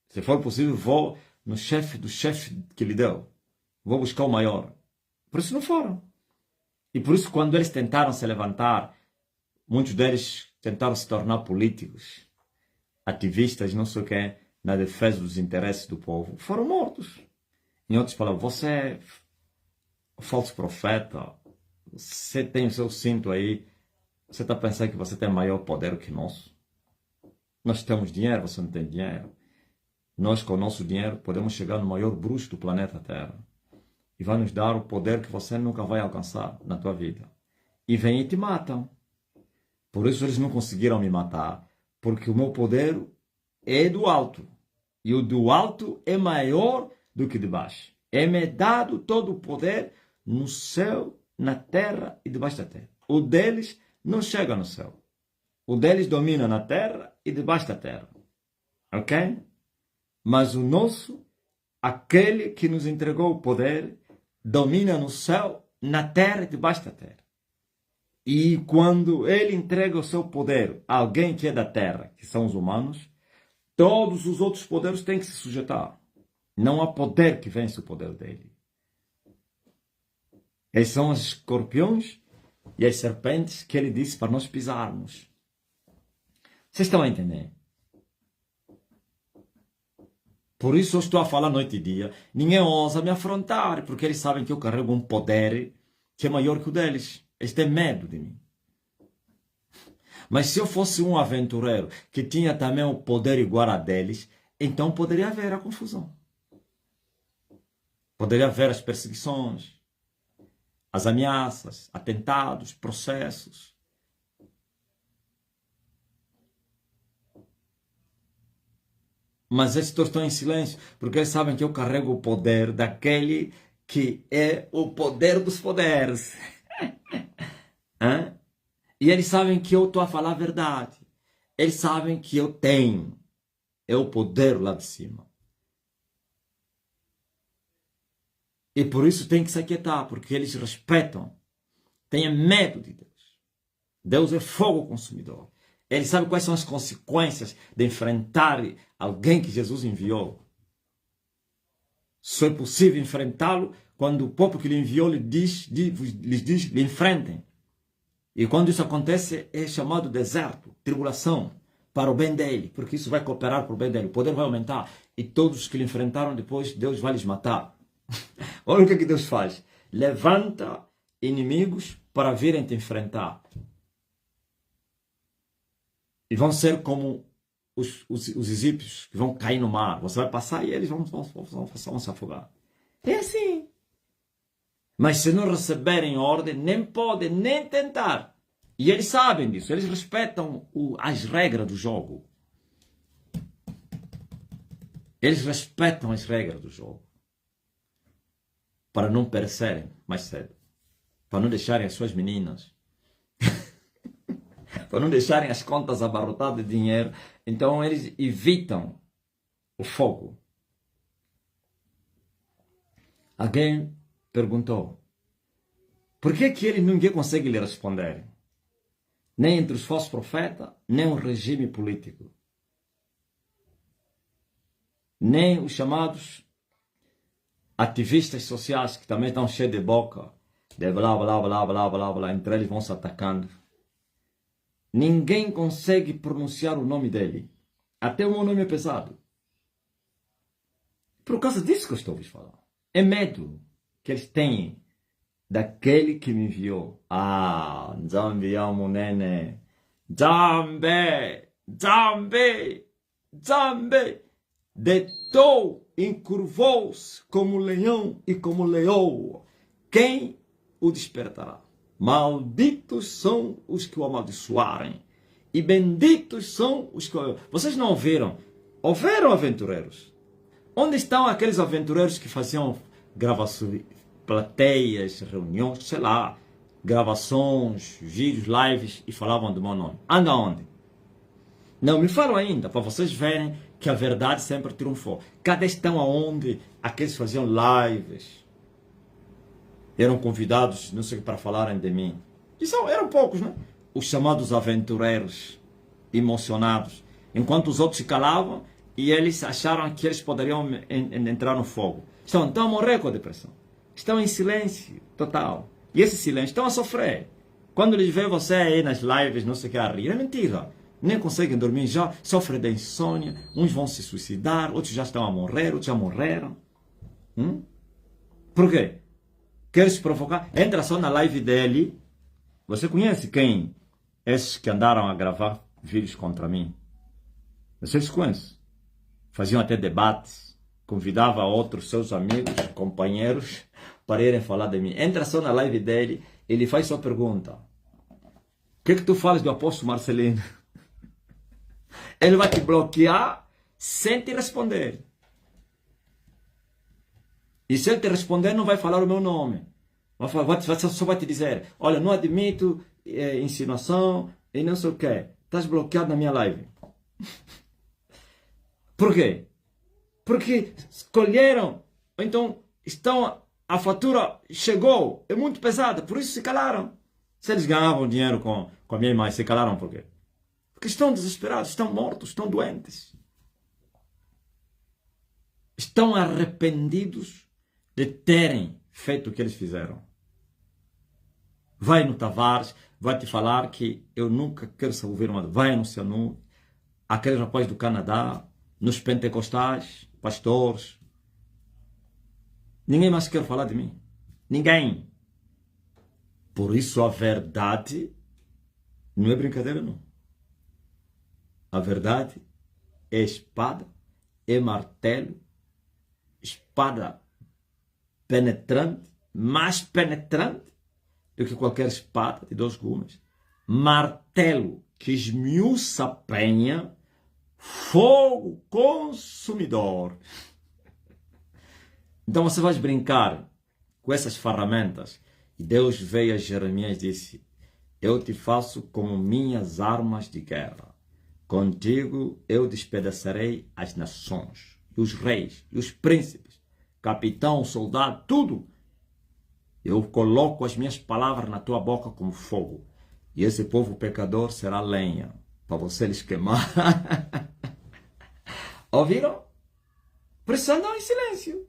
Speaker 1: Se for possível, vou no chefe do chefe que lhe deu. Vou buscar o maior. Por isso não foram. E por isso quando eles tentaram se levantar Muitos deles tentaram se tornar políticos, ativistas, não sei o que, na defesa dos interesses do povo. Foram mortos. Em outras palavras, você é falso profeta, você tem o seu cinto aí, você está pensando que você tem maior poder que nós? Nós temos dinheiro, você não tem dinheiro. Nós, com o nosso dinheiro, podemos chegar no maior bruxo do planeta Terra. E vai nos dar o poder que você nunca vai alcançar na tua vida. E vêm e te matam. Por isso eles não conseguiram me matar, porque o meu poder é do alto. E o do alto é maior do que de baixo. É-me dado todo o poder no céu, na terra e debaixo da terra. O deles não chega no céu. O deles domina na terra e debaixo da terra. Ok? Mas o nosso, aquele que nos entregou o poder, domina no céu, na terra e debaixo da terra. E quando ele entrega o seu poder a alguém que é da terra, que são os humanos, todos os outros poderes têm que se sujeitar. Não há poder que vence o poder dele. Esses são os escorpiões e as serpentes que ele disse para nós pisarmos. Vocês estão a entender? Por isso eu estou a falar noite e dia. Ninguém ousa me afrontar, porque eles sabem que eu carrego um poder que é maior que o deles. Eles têm medo de mim. Mas se eu fosse um aventureiro que tinha também o poder igual a deles, então poderia haver a confusão. Poderia haver as perseguições, as ameaças, atentados, processos. Mas eles estão em silêncio, porque eles sabem que eu carrego o poder daquele que é o poder dos poderes. E eles sabem que eu estou a falar a verdade. Eles sabem que eu tenho. É o poder lá de cima. E por isso tem que se aquietar, porque eles respeitam. Tenham medo de Deus. Deus é fogo consumidor. Eles sabem quais são as consequências de enfrentar alguém que Jesus enviou. Só é possível enfrentá-lo quando o povo que lhe enviou lhes diz, lhe enfrentem. E quando isso acontece, é chamado deserto, tribulação, para o bem dele, porque isso vai cooperar para o bem dele. O poder vai aumentar. E todos os que lhe enfrentaram depois, Deus vai lhes matar. Olha o que Deus faz. Levanta inimigos para virem te enfrentar. E vão ser como os egípcios que vão cair no mar. Você vai passar e eles vão se afogar. É assim. Mas se não receberem ordem, nem podem, nem tentar. E eles sabem disso. Eles respeitam as regras do jogo. Eles respeitam as regras do jogo. Para não perecerem mais cedo. Para não deixarem as suas meninas. Para não deixarem as contas abarrotadas de dinheiro. Então eles evitam o fogo. Alguém perguntou: por que ninguém consegue lhe responder? Nem entre os falsos profetas, nem o regime político. Nem os chamados ativistas sociais, que também estão cheios de boca, de blá blá blá blá blá blá, entre eles vão se atacando. Ninguém consegue pronunciar o nome dele. Até o meu nome é pesado. Por causa disso que eu estou a falar. É medo que eles têm daquele que me enviou. Ah, Nzambi Yamunene. Nzambi, Nzambi, Nzambi. Deitou, encurvou-se como leão e como leoa. Quem o despertará? Malditos são os que o amaldiçoarem. E benditos são os que... Vocês não ouviram? Ouviram, aventureiros? Onde estão aqueles aventureiros que faziam gravações, plateias, reuniões, sei lá, gravações, vídeos, lives e falavam do meu nome? Anda onde? Não, me falam ainda, para vocês verem que a verdade sempre triunfou. Cadê estão aonde aqueles faziam lives? Eram convidados, não sei, para falarem de mim. E eram poucos, né? Os chamados aventureiros, emocionados. Enquanto os outros se calavam e eles acharam que eles poderiam entrar no fogo. Estão a morrer com a depressão. Estão em silêncio total. E esse silêncio estão a sofrer. Quando eles veem você aí nas lives, não sei o que, a rir, é mentira. Nem conseguem dormir já, sofrem de insônia, uns vão se suicidar, outros já estão a morrer, outros já morreram. Por quê? Quer se provocar? Entra só na live dele. Você conhece quem? Esses que andaram a gravar vídeos contra mim. Vocês conhecem? Faziam até debates. Convidava outros seus amigos, companheiros, para irem falar de mim. Entra só na live dele, ele faz sua pergunta. O que tu falas do apóstolo Marcelino? Ele vai te bloquear sem te responder. E se ele te responder, não vai falar o meu nome. Só vai te dizer, olha, não admito insinuação e não sei o quê. Estás bloqueado na minha live. Por quê? Porque escolheram, então a fatura chegou, é muito pesada, por isso se calaram. Se eles ganhavam dinheiro com a minha imagem, se calaram por quê? Porque estão desesperados, estão mortos, estão doentes. Estão arrependidos de terem feito o que eles fizeram. Vai no Tavares, vai te falar que eu nunca quero ouvir uma... Vai no Cianu, aquele rapaz do Canadá, nos pentecostais, pastores. Ninguém mais quer falar de mim. Ninguém. Por isso a verdade não é brincadeira, não. A verdade é espada, é martelo, espada penetrante, mais penetrante do que qualquer espada de 2 gumes. Martelo que esmiuça a penha, fogo consumidor. Então você vai brincar com essas ferramentas. E Deus veio a Jeremias e disse, eu te faço como minhas armas de guerra. Contigo eu despedaçarei as nações, os reis, os príncipes, capitão, soldado, tudo. Eu coloco as minhas palavras na tua boca como fogo. E esse povo pecador será lenha para você lhes queimar. Ouviram? Por isso andam em silêncio.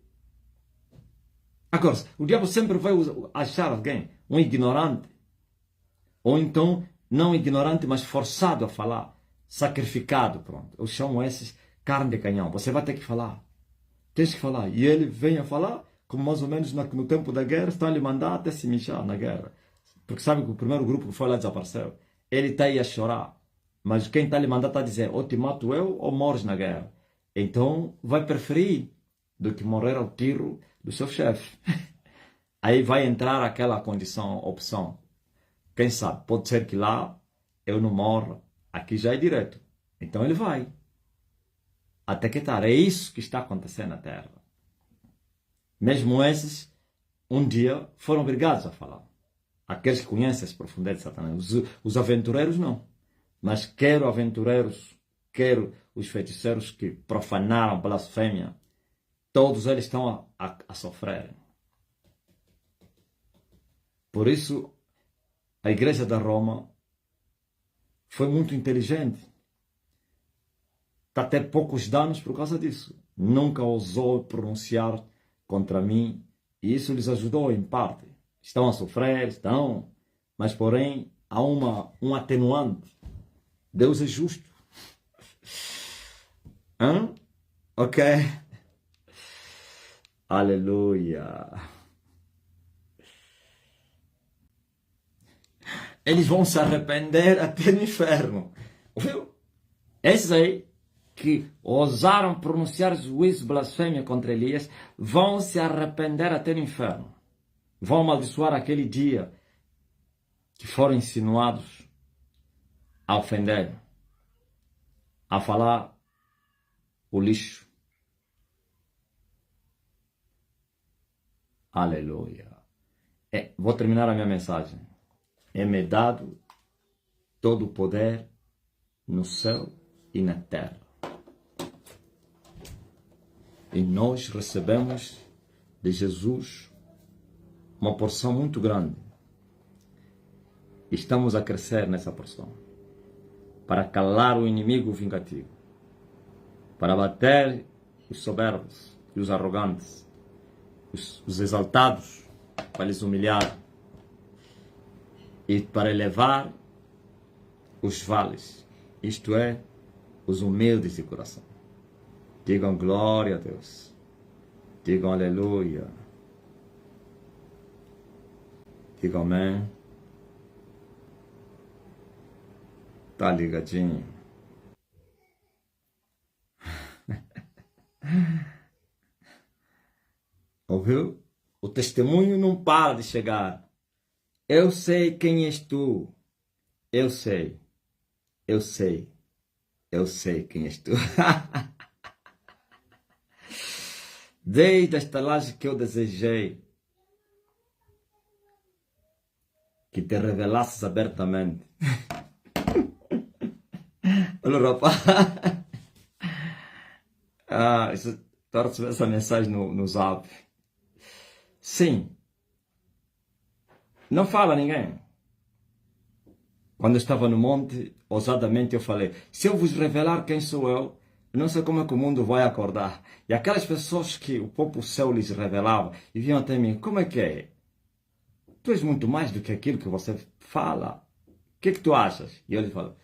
Speaker 1: Agora, o diabo sempre vai achar alguém, um ignorante. Ou então, não ignorante, mas forçado a falar. Sacrificado, pronto. Eu chamo esses carne de canhão. Você vai ter que falar. Tens que falar. E ele vem a falar, como mais ou menos no tempo da guerra, estão a lhe mandar até se mijar na guerra. Porque sabe que o primeiro grupo que foi lá desapareceu. Ele está aí a chorar. Mas quem está a lhe mandar está a dizer, ou te mato eu ou morres na guerra. Então vai preferir do que morrer ao tiro do seu chefe. Aí vai entrar aquela condição, opção. Quem sabe, pode ser que lá eu não morra. Aqui já é direto. Então ele vai. Até que tarde. É isso que está acontecendo na Terra. Mesmo esses, um dia, foram obrigados a falar. Aqueles que conhecem as profundezas de Satanás. Os aventureiros não. Mas quero aventureiros, quero os feiticeiros que profanaram blasfêmia. Todos eles estão a sofrer. Por isso, a Igreja da Roma foi muito inteligente. Está a ter poucos danos por causa disso. Nunca ousou pronunciar contra mim. E isso lhes ajudou em parte. Estão a sofrer, estão. Mas, porém, há um atenuante. Deus é justo. Ok? Aleluia. Eles vão se arrepender até no inferno. Viu? Esses aí que ousaram pronunciar juízo e blasfêmia contra Elias vão se arrepender até no inferno. Vão amaldiçoar aquele dia que foram insinuados a ofender, a falar o lixo. Aleluia. Vou terminar a minha mensagem. É-me dado todo o poder no céu e na terra. E nós recebemos de Jesus uma porção muito grande. Estamos a crescer nessa porção. Para calar o inimigo vingativo. Para bater os soberbos e os arrogantes. Os exaltados. Para lhes humilhar. e para elevar os vales, isto é, os humildes de coração. Digam glória a Deus. Digam aleluia. Digam amém. Tá ligadinho? Ouviu? O testemunho não para de chegar. Eu sei quem és tu. Eu sei. Eu sei. Eu sei quem és tu. Desde a estalagem que eu desejei que te revelasses abertamente. Olha, rapaz. Estou a receber essa mensagem no Zap. Sim. Não fala a ninguém. Quando eu estava no monte, ousadamente eu falei, se eu vos revelar quem sou eu, não sei como é que o mundo vai acordar. E aquelas pessoas que o próprio céu lhes revelava, e vinham até mim, como é que é? Tu és muito mais do que aquilo que você fala. O que é que tu achas? E eu lhes falo,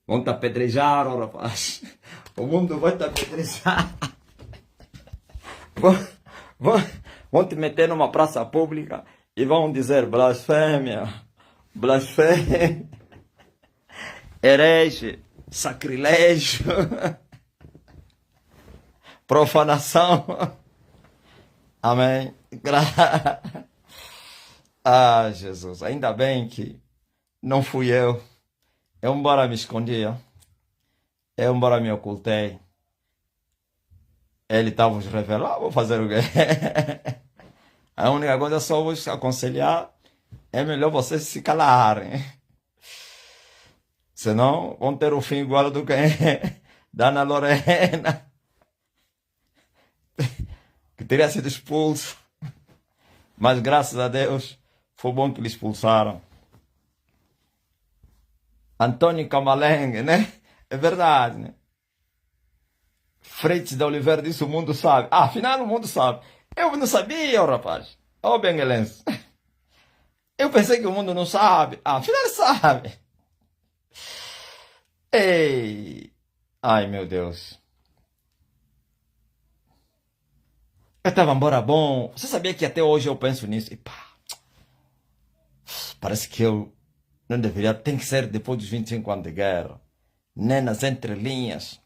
Speaker 1: vão te apedrejar, oh, rapaz. O mundo vai te apedrejar. Vão te meter numa praça pública e vão dizer blasfêmia, blasfêmia, herege, sacrilégio, profanação. Amém. Ah, Jesus, ainda bem que não fui eu. Eu embora me escondia, eu embora me ocultei. Ele estava vos revelando, vou fazer o quê? A única coisa é só vos aconselhar, é melhor vocês se calarem. Senão vão ter o fim igual do que da Ana Lorena, que teria sido expulso. Mas graças a Deus, foi bom que lhe expulsaram. Antônio Camalengue, né? É verdade, né? Freitas da Oliveira disse, o mundo sabe. Ah, afinal o mundo sabe. Eu não sabia, rapaz. Ó, benguelense. Eu pensei que o mundo não sabe. Ah, afinal ele sabe. Ei. Ai, meu Deus. Eu estava embora bom. Você sabia que até hoje eu penso nisso? E pá. Parece que eu não deveria. Tem que ser depois dos 25 anos de guerra. Nem nas entrelinhas.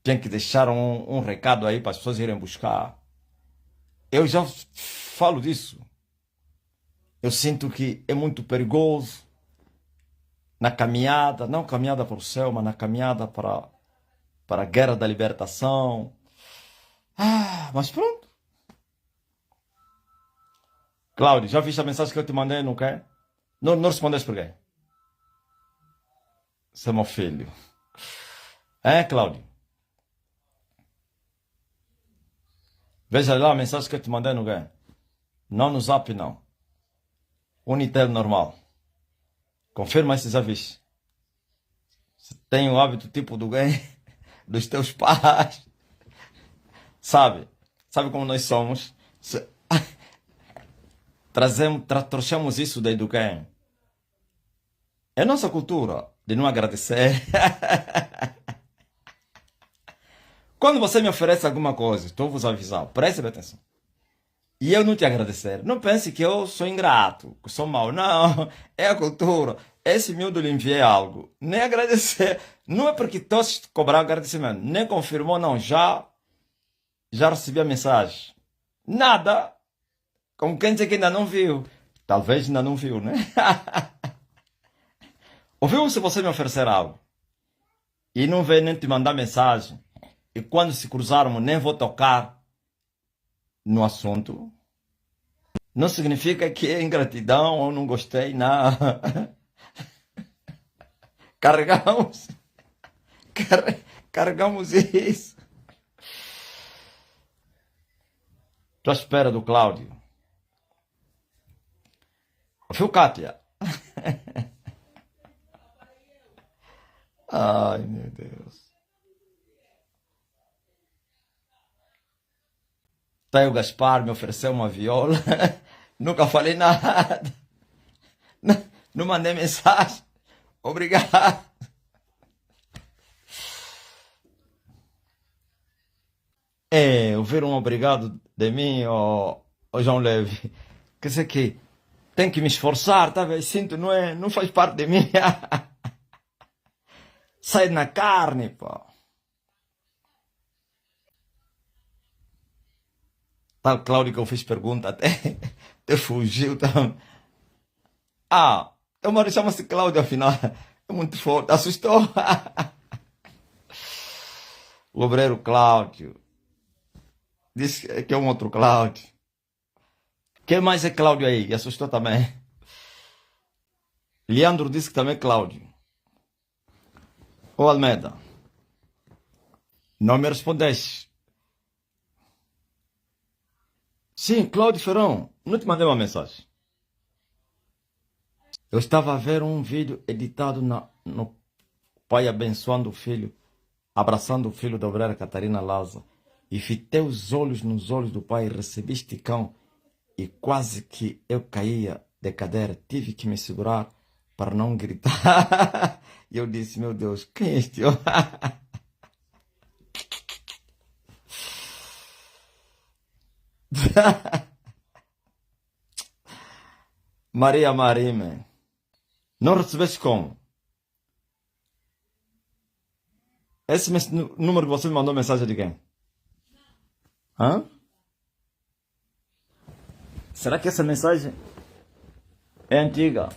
Speaker 1: Tem que deixar um recado aí para as pessoas irem buscar. Eu já falo disso. Eu sinto que é muito perigoso na caminhada, não caminhada para o céu, mas na caminhada para a guerra da libertação. Ah, mas pronto. Cláudio, já viste a mensagem que eu te mandei, não quer? Não respondeste por quê? Você é meu filho. É, Cláudio? Veja lá a mensagem que eu te mandei, não quer? Não no Zap, não. Unitel normal. Confirma esses avisos. Você tem o hábito tipo do gay dos teus pais. Sabe? Sabe como nós somos? Trouxemos isso daí do quem? É nossa cultura de não agradecer. Quando você me oferece alguma coisa, estou vos avisando, preste atenção. E eu não te agradecer, não pense que eu sou ingrato, que sou mau. Não, é a cultura. Esse miúdo lhe enviei algo. Nem agradecer. Não é porque todos cobrar agradecimento. Nem confirmou, não. Já recebi a mensagem. Nada. Como quem diz que ainda não viu. Talvez ainda não viu, né? Ouviu se você me oferecer algo e não vem nem te mandar mensagem, e quando se cruzarmos nem vou tocar no assunto, não significa que é ingratidão ou não gostei, não. Carregamos isso. Estou à espera do Cláudio. Ouviu, Kátia? Ai, meu Deus. Tá aí o Gaspar, me ofereceu uma viola. Nunca falei nada. Não, não mandei mensagem. Obrigado. É, ouvir um obrigado de mim, ó João Leve. Quer dizer que tem que me esforçar, tá vendo? Sinto, não é, não faz parte de mim. Sai na carne, pô. Tal Cláudio que eu fiz pergunta até, até fugiu. Tá? Ah, o marido chama-se Cláudio, afinal. É muito forte, assustou. O obreiro Cláudio. Disse que é um outro Cláudio. Quem mais é Cláudio aí? E assustou também. Leandro disse que também é Cláudio. Ô Almeida, não me respondeste. Sim, Cláudio Ferrão. Não te mandei uma mensagem. Eu estava a ver um vídeo editado no pai abençoando o filho, abraçando o filho da obreira Catarina Laza. E fitei os olhos nos olhos do pai, recebi esticão e quase que eu caía de cadeira. Tive que me segurar para não gritar. E eu disse, meu Deus, quem é este homem? Maria Marime. Não recebeste como? Esse número que você me mandou mensagem de quem? Hã? Será que essa mensagem é antiga?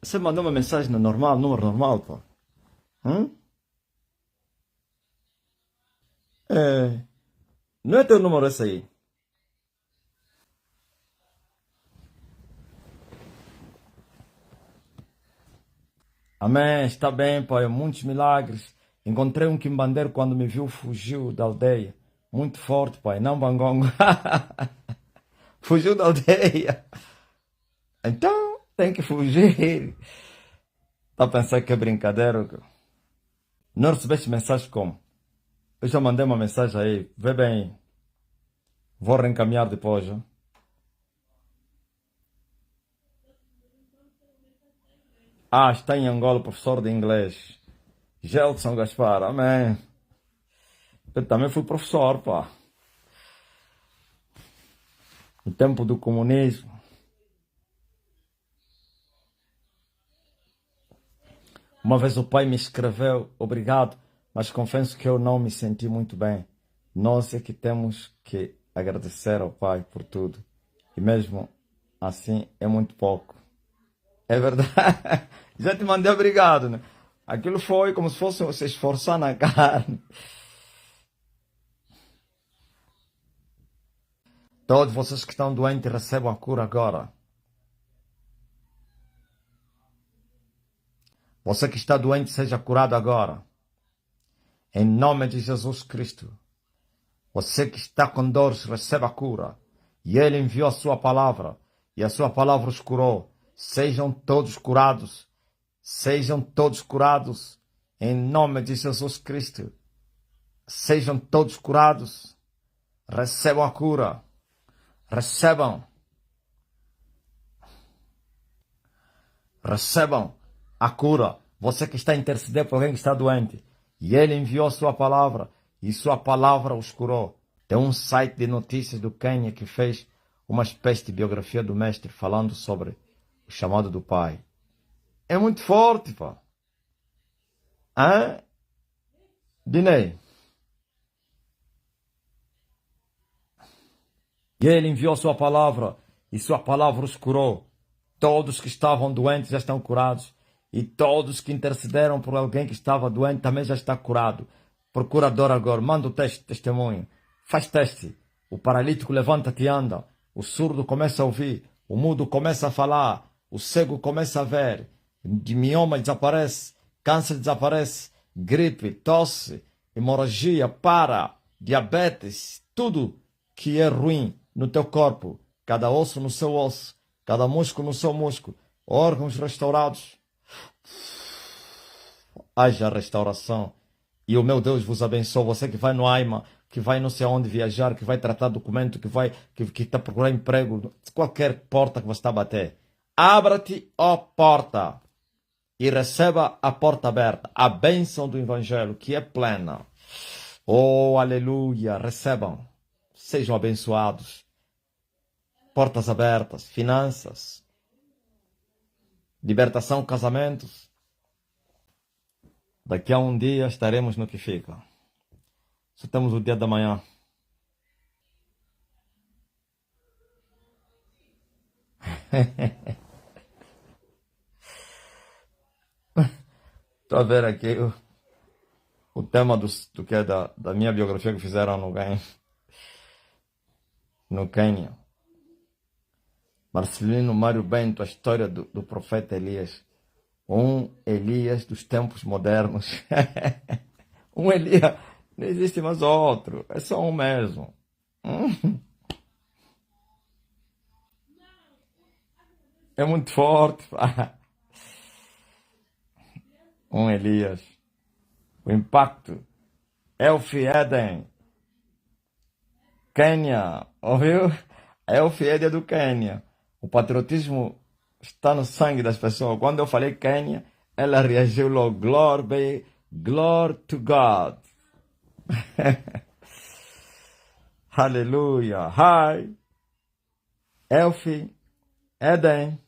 Speaker 1: Você mandou uma mensagem no normal, número normal, pô. Hã? É. Não é teu número esse aí. Amém, está bem, pai, muitos milagres. Encontrei um quimbandeiro quando me viu, fugiu da aldeia. Muito forte, pai, não bangongo. Fugiu da aldeia. Então, tem que fugir. Tá pensando que é brincadeira? Não recebeste mensagem como? Eu já mandei uma mensagem aí, vê bem. Vou reencaminhar depois. Ó. Ah, está em Angola, professor de inglês. Gelson Gaspar, amém. Eu também fui professor, pá. No tempo do comunismo. Uma vez o pai me escreveu, obrigado, mas confesso que eu não me senti muito bem. Nós é que temos que agradecer ao pai por tudo. E mesmo assim é muito pouco. É verdade. Já te mandei obrigado, né? Aquilo foi como se fosse se esforçar na carne. Todos vocês que estão doentes recebam a cura agora. Você que está doente seja curado agora. Em nome de Jesus Cristo. Você que está com dores receba a cura. E Ele enviou a sua palavra. E a sua palavra os curou. Sejam todos curados. Sejam todos curados. Em nome de Jesus Cristo. Sejam todos curados. Recebam a cura. Recebam. Recebam a cura. Você que está a interceder por alguém que está doente. E Ele enviou a sua palavra. E sua palavra os curou. Tem um site de notícias do Quênia que fez uma espécie de biografia do mestre falando sobre o chamado do Pai. É muito forte, pá. Hã? Dinei. E Ele enviou a sua palavra. E sua palavra os curou. Todos que estavam doentes já estão curados. E todos que intercederam por alguém que estava doente também já está curado. Procurador agora, manda o testemunho. Faz teste. O paralítico levanta-te e anda. O surdo começa a ouvir. O mudo começa a falar. O cego começa a ver. De mioma desaparece. Câncer desaparece. Gripe, tosse, hemorragia, para. Diabetes. Tudo que é ruim no teu corpo. Cada osso no seu osso. Cada músculo no seu músculo. Órgãos restaurados. Haja restauração. E o meu Deus vos abençoe. Você que vai no AIMA, que vai não sei aonde viajar, que vai tratar documento, que está procurando emprego, qualquer porta que você está a bater. Abra-te, ó porta, e receba a porta aberta, a bênção do Evangelho, que é plena. Oh, aleluia, recebam, sejam abençoados. Portas abertas, finanças, libertação, casamentos. Daqui a um dia estaremos no que fica. Só temos o dia da manhã. Estou a ver aqui o tema do que é da minha biografia que fizeram no Quênia. Marcelino Mário Bento, a história do profeta Elias. Um Elias dos tempos modernos. Um Elias, não existe mais outro, é só um mesmo. É muito forte. Um Elias. O impacto. Elfi Eden. Quênia. Ouviu? Elfi Eden do Quênia. O patriotismo está no sangue das pessoas. Quando eu falei Quênia, ela reagiu logo. Glory to God. Aleluia. Hi. Elfi Eden.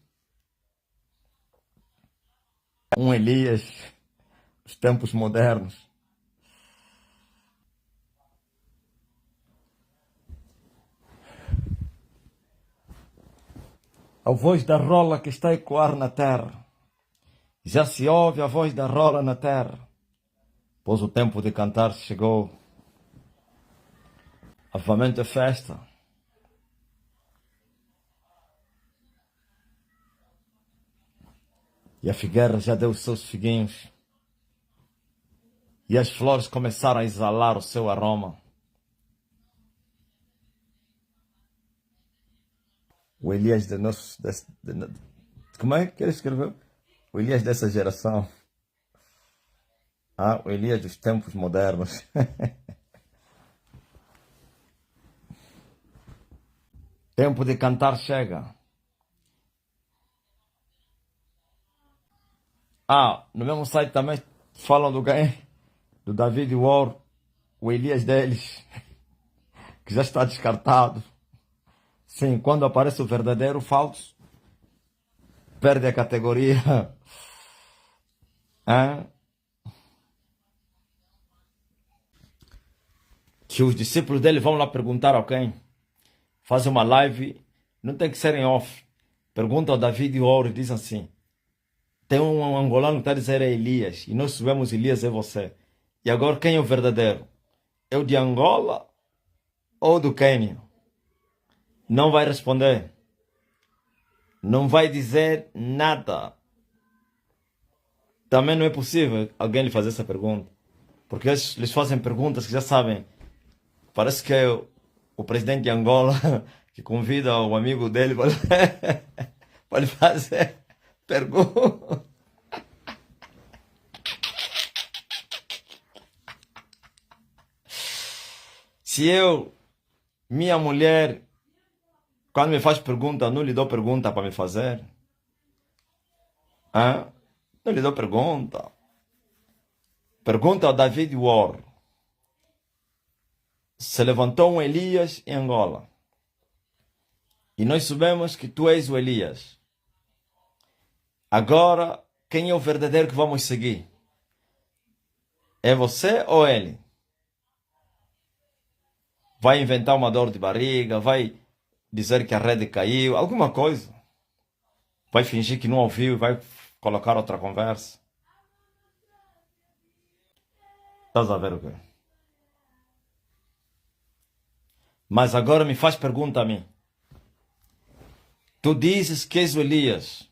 Speaker 1: Um Elias dos tempos modernos. A voz da rola que está a ecoar na terra. Já se ouve a voz da rola na terra, pois o tempo de cantar chegou. Avivamento é festa. E a figueira já deu os seus figuinhos. E as flores começaram a exalar o seu aroma. O Elias de nosso... Como é que ele escreveu? O Elias dessa geração. O Elias dos tempos modernos. Tempo de cantar chega. No mesmo site também falam do David War, o Elias deles, que já está descartado. Sim, quando aparece o verdadeiro, o falso perde a categoria. Que os discípulos dele vão lá perguntar a quem? Fazem uma live, não tem que ser em off. Pergunta ao David Ouro e diz assim: tem um angolano que está a dizer é Elias, e nós sabemos Elias é você. E agora quem é o verdadeiro? É o de Angola ou do Quênia? Não vai responder. Não vai dizer nada. Também não é possível alguém lhe fazer essa pergunta. Porque eles fazem perguntas que já sabem. Parece que é o presidente de Angola que convida o amigo dele para lhe fazer pergunta. Se minha mulher, quando me faz pergunta, não lhe dou pergunta para me fazer. Não lhe dou pergunta. Pergunta ao David War. Se levantou um Elias em Angola. E nós sabemos que tu és o Elias. Agora, quem é o verdadeiro que vamos seguir? É você ou ele? Vai inventar uma dor de barriga, vai dizer que a rede caiu, alguma coisa. Vai fingir que não ouviu e vai colocar outra conversa. Estás a ver o quê? Mas agora me faz pergunta a mim. Tu dizes que és o Elias.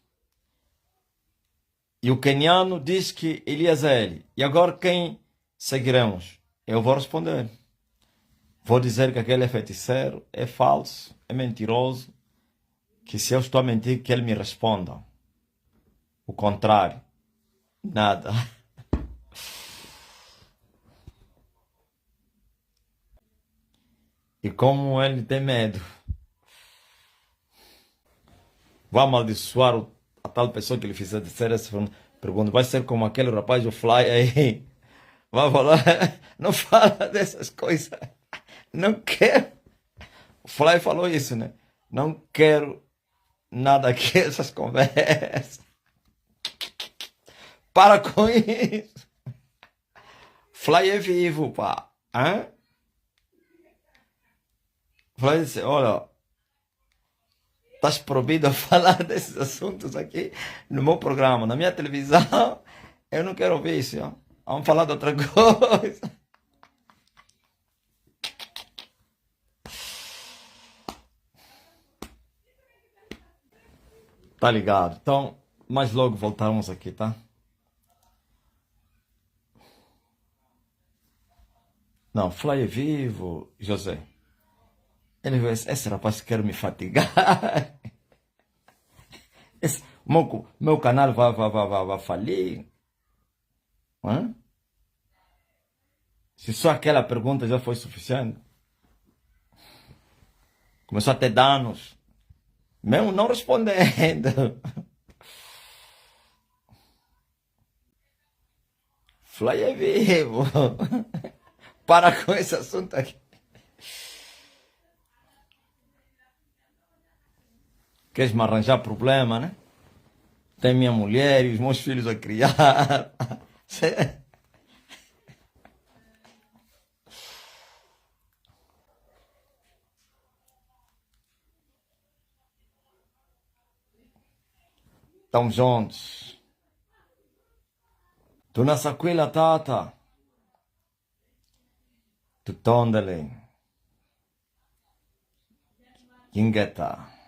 Speaker 1: E o queniano diz que Elias é ele. E agora quem seguiremos? Eu vou responder. Vou dizer que aquele é feiticeiro, é falso, é mentiroso. Que se eu estou a mentir, que ele me responda. O contrário. Nada. E como ele tem medo, vai amaldiçoar a tal pessoa que lhe fizer dizer essa pergunta. Vai ser como aquele rapaz, o Fly aí. Vai falar, não fala dessas coisas. Não quero. O Fly falou isso, né? Não quero nada aqui, essas conversas. Para com isso. Fly é vivo, pá. Hã? Fly disse, olha, estás proibido a falar desses assuntos aqui no meu programa, na minha televisão. Eu não quero ouvir isso, ó. Vamos falar de outra coisa. Tá ligado? Então, mais logo voltamos aqui, tá? Não, Fly é vivo, José. Ele vai, esse rapaz quer me fatigar. Meu canal vai falir. Hã? Se só aquela pergunta já foi suficiente. Começou a ter danos. Mesmo não respondendo. Fly é vivo. Para com esse assunto aqui. Queres me arranjar problema, né? Tem minha mulher e os meus filhos a criar. Estamos juntos. Tunasakwila tata. Tutondale. Kingeta.